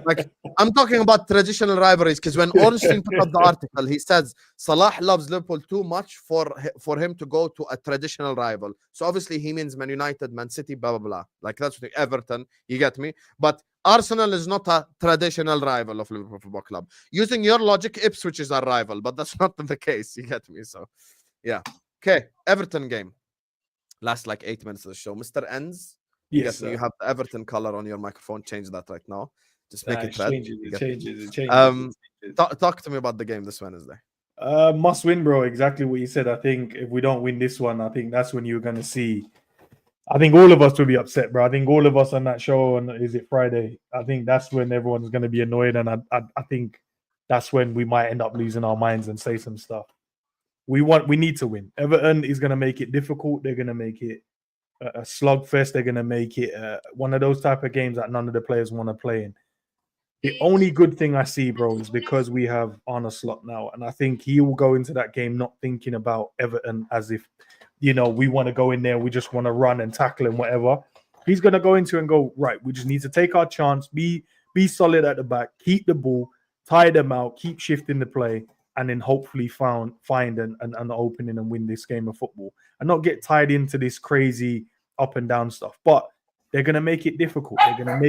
like, I'm talking about traditional rivalries, because when Ornstein put up the article, he says Salah loves Liverpool too much for him to go to a traditional rival. So obviously he means Man United, Man City, blah, blah, blah. Like, that's what Everton, you get me? But Arsenal is not a traditional rival of Liverpool Football Club. Using your logic, Ipswich is our rival, but that's not the case. You get me? So, yeah. Okay, Everton game. Last like 8 minutes of the show. Mr. Endz, Yes, you have the Everton color on your microphone. Change that right now. Just make it red. It changes. Talk to me about the game this Wednesday. Must win, bro. Exactly what you said. I think if we don't win this one, I think that's when you're going to see. I think all of us will be upset, bro. I think all of us on that show, and is it Friday? I think that's when everyone's going to be annoyed, and I think that's when we might end up losing our minds and say some stuff. We need to win. Everton is going to make it difficult. They're going to make it a slugfest. They're going to make it one of those type of games that none of the players want to play in. The only good thing I see, bro, is because we have Arne Slot now, and I think he will go into that game not thinking about Everton as if, we want to go in there, we just want to run and tackle and whatever. He's going to go into and go, right, we just need to take our chance, be solid at the back, keep the ball, tire them out, keep shifting the play, and then hopefully find an opening and win this game of football and not get tied into this crazy up and down stuff. But they're going to make it difficult. They're going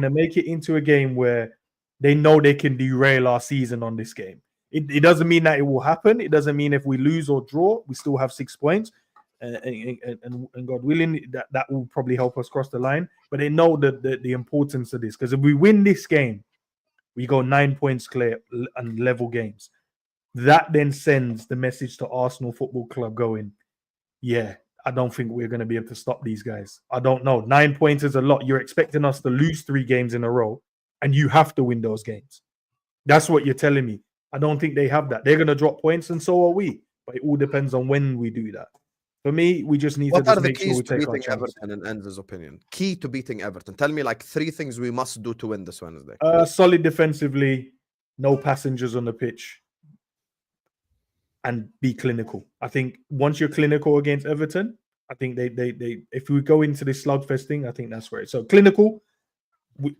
to make it into a game where they know they can derail our season on this game. It doesn't mean that it will happen. It doesn't mean if we lose or draw, we still have 6 points. And God willing, that will probably help us cross the line. But they know the importance of this, because if we win this game, we go 9 points clear and level games. That then sends the message to Arsenal Football Club going, yeah, I don't think we're going to be able to stop these guys. I don't know. 9 points is a lot. You're expecting us to lose 3 games in a row, and you have to win those games. That's what you're telling me. I don't think they have that. They're going to drop points, and so are we. But it all depends on when we do that. For me, we just need to just make sure we take our chance. Everton, in Endz's opinion? Key to beating Everton. Tell me like 3 things we must do to win this Wednesday. Solid defensively, no passengers on the pitch, and be clinical. I think once you're clinical against Everton, I think they if we go into this slugfest thing, I think that's great. So clinical,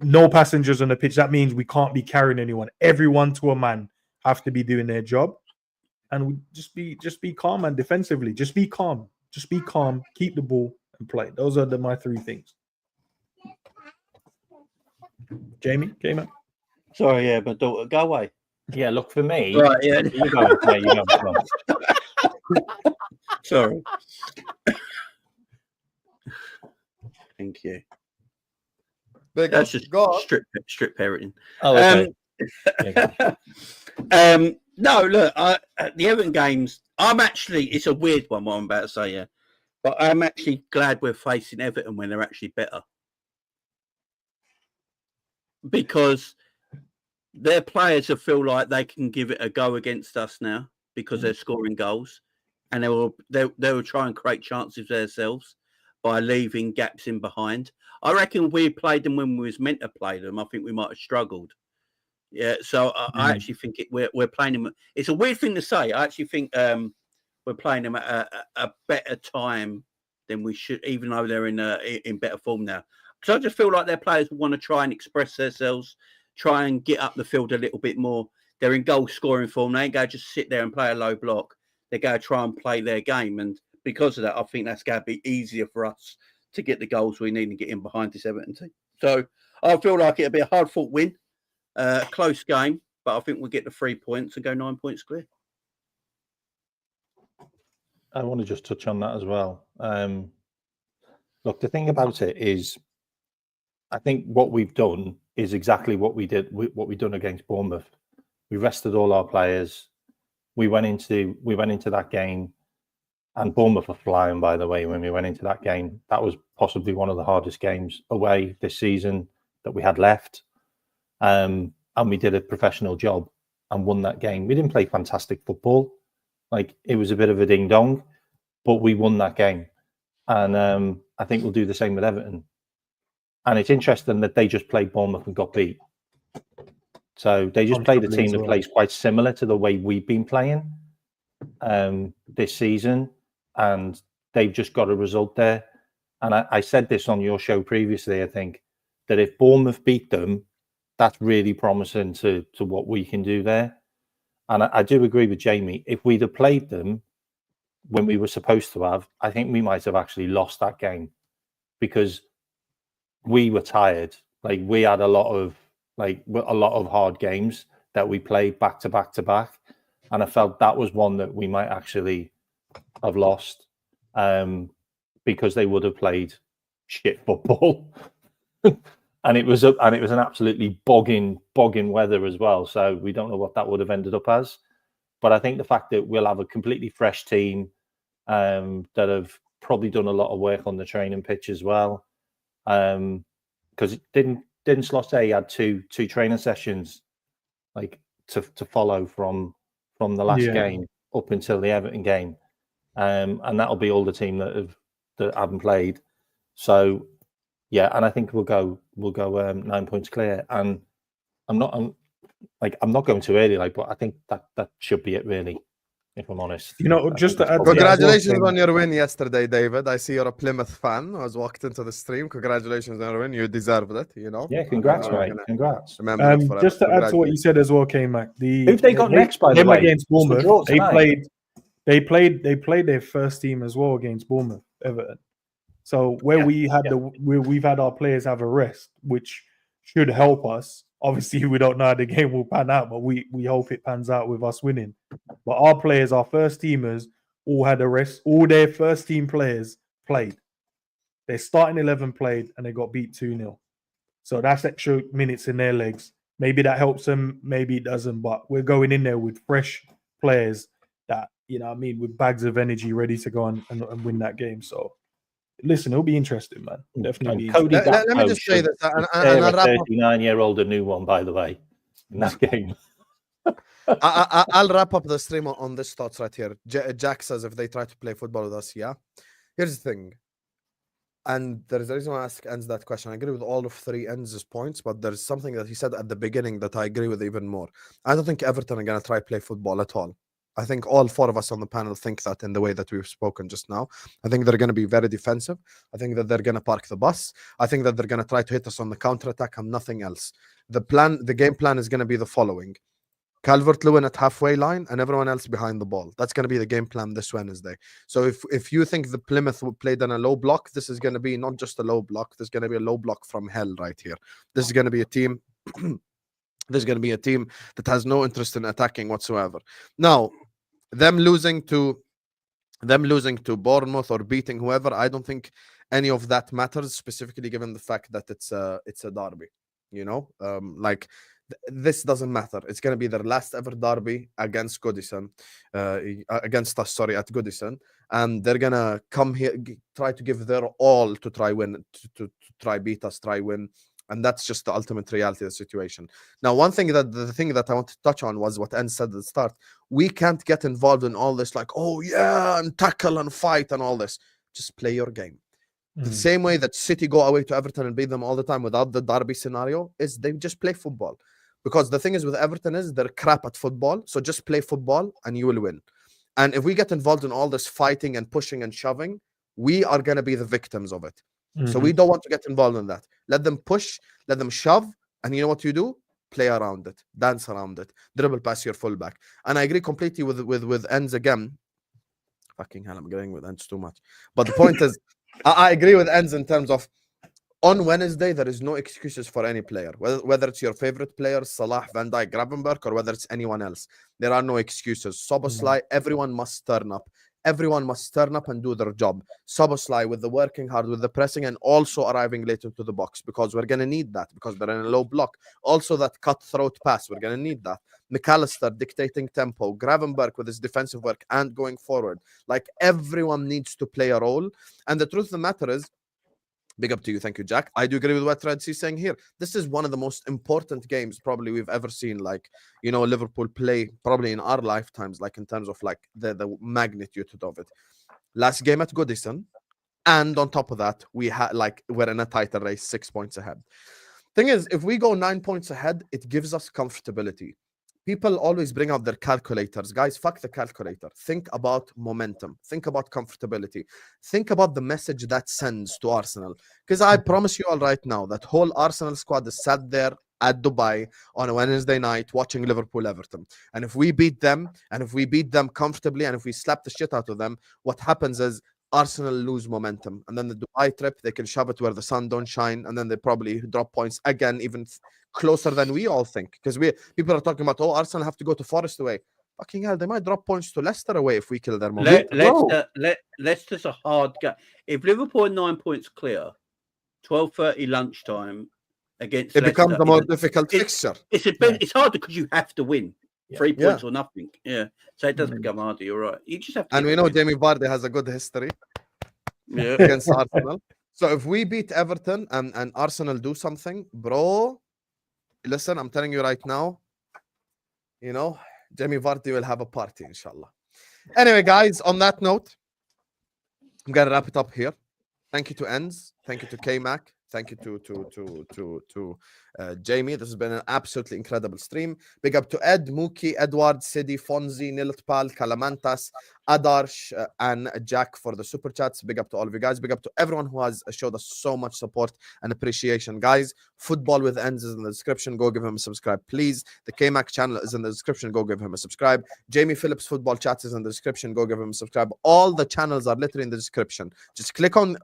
no passengers on the pitch. That means we can't be carrying anyone. Everyone to a man have to be doing their job, and we just be calm and defensively. Just be calm. Keep the ball and play. Those are my 3 things. Jamie, Kmack. Sorry, yeah, my daughter, go away. Yeah, look, for me. Right, yeah. You go. Yeah, you go. Sorry. Thank you. That's just strip parenting. Oh, okay. No, look, the Everton games, it's a weird one, what I'm about to say, yeah. But I'm actually glad we're facing Everton when they're actually better. Because their players will feel like they can give it a go against us now because they're scoring goals, and they will try and create chances themselves by leaving gaps in behind. I reckon we played them when we was meant to play them. I think we might have struggled. Yeah, so I actually think we're playing them. It's a weird thing to say. I actually think we're playing them at a better time than we should, even though they're in better form now. Because I just feel like their players want to try and express themselves, try and get up the field a little bit more. They're in goal scoring form. They ain't go just sit there and play a low block. They go try and play their game. And because of that, I think that's going to be easier for us to get the goals we need and get in behind this Everton team. So I feel like it'll be a hard-fought win, close game, but I think we'll get the 3 points and go 9 points clear. I want to just touch on that as well. Look, the thing about it is, I think what we've done is exactly what we did, what we've done against Bournemouth. We rested all our players. We went into that game, and Bournemouth were flying, by the way, when we went into that game. That was possibly one of the hardest games away this season that we had left. And we did a professional job. and won that game. We didn't play fantastic football. Like, it was a bit of a ding-dong, but we won that game. And I think we'll do the same with Everton. And it's interesting that they just played Bournemouth and got beat. So they just played a team that plays quite similar to the way we've been playing this season. And they've just got a result there. And I said this on your show previously, I think, that if Bournemouth beat them, that's really promising to what we can do there. And I do agree with Jamie. If we'd have played them when we were supposed to have, I think we might have actually lost that game because we were tired. Like, we had a lot of hard games that we played back to back to back. And I felt that was one that we might actually have lost because they would have played shit football. And it was an absolutely bogging weather as well. So we don't know what that would have ended up as. But I think the fact that we'll have a completely fresh team that have probably done a lot of work on the training pitch as well. Because didn't Slotty had two training sessions like to follow from the last game up until the Everton game. And that'll be all the team that haven't played. So yeah, and I think we'll go 9 points clear. And I'm not going too early, but I think that should be it, really, if I'm honest. Just to add, congratulations on your win yesterday, David. I see you're a Plymouth fan. I was walked into the stream. Congratulations on your win. You deserved it. Yeah, congrats, mate. Congrats. Just to add to what you said as well, Kmack. Who've they got next, by the way? Against Bournemouth, they played their first team as well against Bournemouth, Everton. So we've had our players have a rest, which should help us. Obviously, we don't know how the game will pan out, but we hope it pans out with us winning. But our players, our first teamers, all had a rest. All their first team players played. Their starting 11 played, and they got beat 2-0. So that's extra minutes in their legs. Maybe that helps them, maybe it doesn't. But we're going in there with fresh players that, with bags of energy ready to go and win that game. So listen, it'll be interesting, man. Definitely. Cody let me just say that. And a 39-year-old a new one, by the way, in that game. I'll wrap up the stream on this thoughts right here. Jack says if they try to play football with us, yeah. Here's the thing. And there is a reason why I ask Endz that question. I agree with all of three Endz's points, but there's something that he said at the beginning that I agree with even more. I don't think Everton are going to try play football at all. I think all four of us on the panel think that in the way that we've spoken just now. I think they're going to be very defensive. I think that they're going to park the bus. I think that they're going to try to hit us on the counter-attack and nothing else. The game plan is going to be the following. Calvert-Lewin at halfway line and everyone else behind the ball. That's going to be the game plan this Wednesday. So if you think the Plymouth played on a low block, this is going to be not just a low block. There's going to be a low block from hell right here. This is going to be a team... There's going to be a team that has no interest in attacking whatsoever. Now, them losing to Bournemouth or beating whoever, I don't think any of that matters, specifically given the fact that it's a derby. This doesn't matter. It's going to be their last ever derby against Goodison, against us, at Goodison, and they're going to come here, try to give their all to try win, to try beat us, try win. And that's just the ultimate reality of the situation. Now, the thing that I want to touch on was what Endz said at the start. We can't get involved in all this, and tackle and fight and all this. Just play your game. The same way that City go away to Everton and beat them all the time without the derby scenario is they just play football. Because the thing is with Everton is they're crap at football. So just play football and you will win. And if we get involved in all this fighting and pushing and shoving, we are going to be the victims of it. So we don't want to get involved in that. Let them push, let them shove, and you know what you do? Play around it, dance around it, dribble past your fullback. And I agree completely with Endz again. Fucking hell, I'm agreeing with Endz too much. But the point is, I agree with Endz in terms of on Wednesday, there is no excuses for any player. Whether it's your favorite players, Salah, Van Dijk, Gravenberch, or whether it's anyone else. There are no excuses. Szoboszlai, everyone must turn up. Everyone must turn up and do their job. Szoboszlai with the working hard, with the pressing, and also arriving late into the box because we're going to need that because they're in a low block. Also that cutthroat pass, we're going to need that. McAllister dictating tempo. Gravenberch with his defensive work and going forward. Everyone needs to play a role. And the truth of the matter is, Big up to you. Thank you, Jack. I do agree with what Red's saying here. This is one of the most important games probably we've ever seen. Like, you know, Liverpool play probably in our lifetimes, like in terms of like the magnitude of it. Last game at Goodison. And on top of that, we're in a title race, 6 points ahead. Thing is, if we go 9 points ahead, it gives us comfortability. People always bring out their calculators. Guys, fuck the calculator. Think about momentum. Think about comfortability. Think about the message that sends to Arsenal. Because I promise you all right now, that whole Arsenal squad is sat there at Dubai on a Wednesday night watching Liverpool Everton. And if we beat them, and if we beat them comfortably, and if we slap the shit out of them, what happens is Arsenal lose momentum. And then the Dubai trip, they can shove it where the sun don't shine. And then they probably drop points again, even closer than we all think. Because people are talking about, oh, Arsenal have to go to Forest away. Fucking hell, they might drop points to Leicester away if we kill their momentum. Leicester's a hard game. If Liverpool are 9 points clear, 12:30 lunchtime against it Leicester, becomes a more difficult fixture. It's hard because you have to win. Yeah. 3 points or nothing. Yeah. So it does become harder. You're right. You just have to. And we know Jamie Vardy has a good history Yeah. against Arsenal. So if we beat Everton and Arsenal do something, bro, listen, I'm telling you right now, you know, Jamie Vardy will have a party, inshallah. Anyway, guys, on that note, I'm gonna wrap it up here. Thank you to Endz. Thank you to Kmack. Thank you to Jamie. This has been an absolutely incredible stream. Big up to Ed, Mookie, Edward, Sidi, Fonzie, Niltpal, Kalamantas, Adarsh, and Jack for the super chats. Big up to all of you guys. Big up to everyone who has showed us so much support and appreciation. Guys, Football with Endz is in the description. Go give him a subscribe, please. The Kmack channel is in the description. Go give him a subscribe. Jamie Phillips Football Chats is in the description. Go give him a subscribe. All the channels are literally in the description. Just click on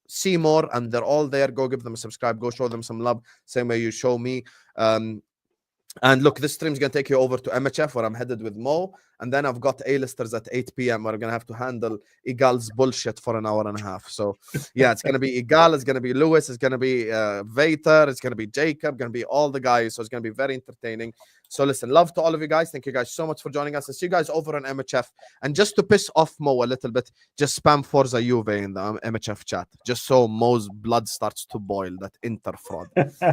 see more and they're all there. Go give them a subscribe. Go show them some love, same way you show me. And look, this stream is going to take you over to MHF where I'm headed with Mo, and then I've got A-listers at 8 p.m. where I'm going to have to handle Igal's bullshit for an hour and a half. So yeah, it's going to be Igal, it's going to be Lewis, it's going to be Vater, it's going to be Jacob, going to be all the guys. So it's going to be very entertaining. So listen, love to all of you guys. Thank you guys so much for joining us. I'll see you guys over on MHF. And just to piss off Mo a little bit, just spam Forza Juve in the MHF chat, just so Mo's blood starts to boil, that Inter fraud.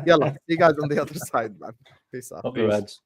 Yalla, see you guys on the other side, man. Peace out. Up your heads.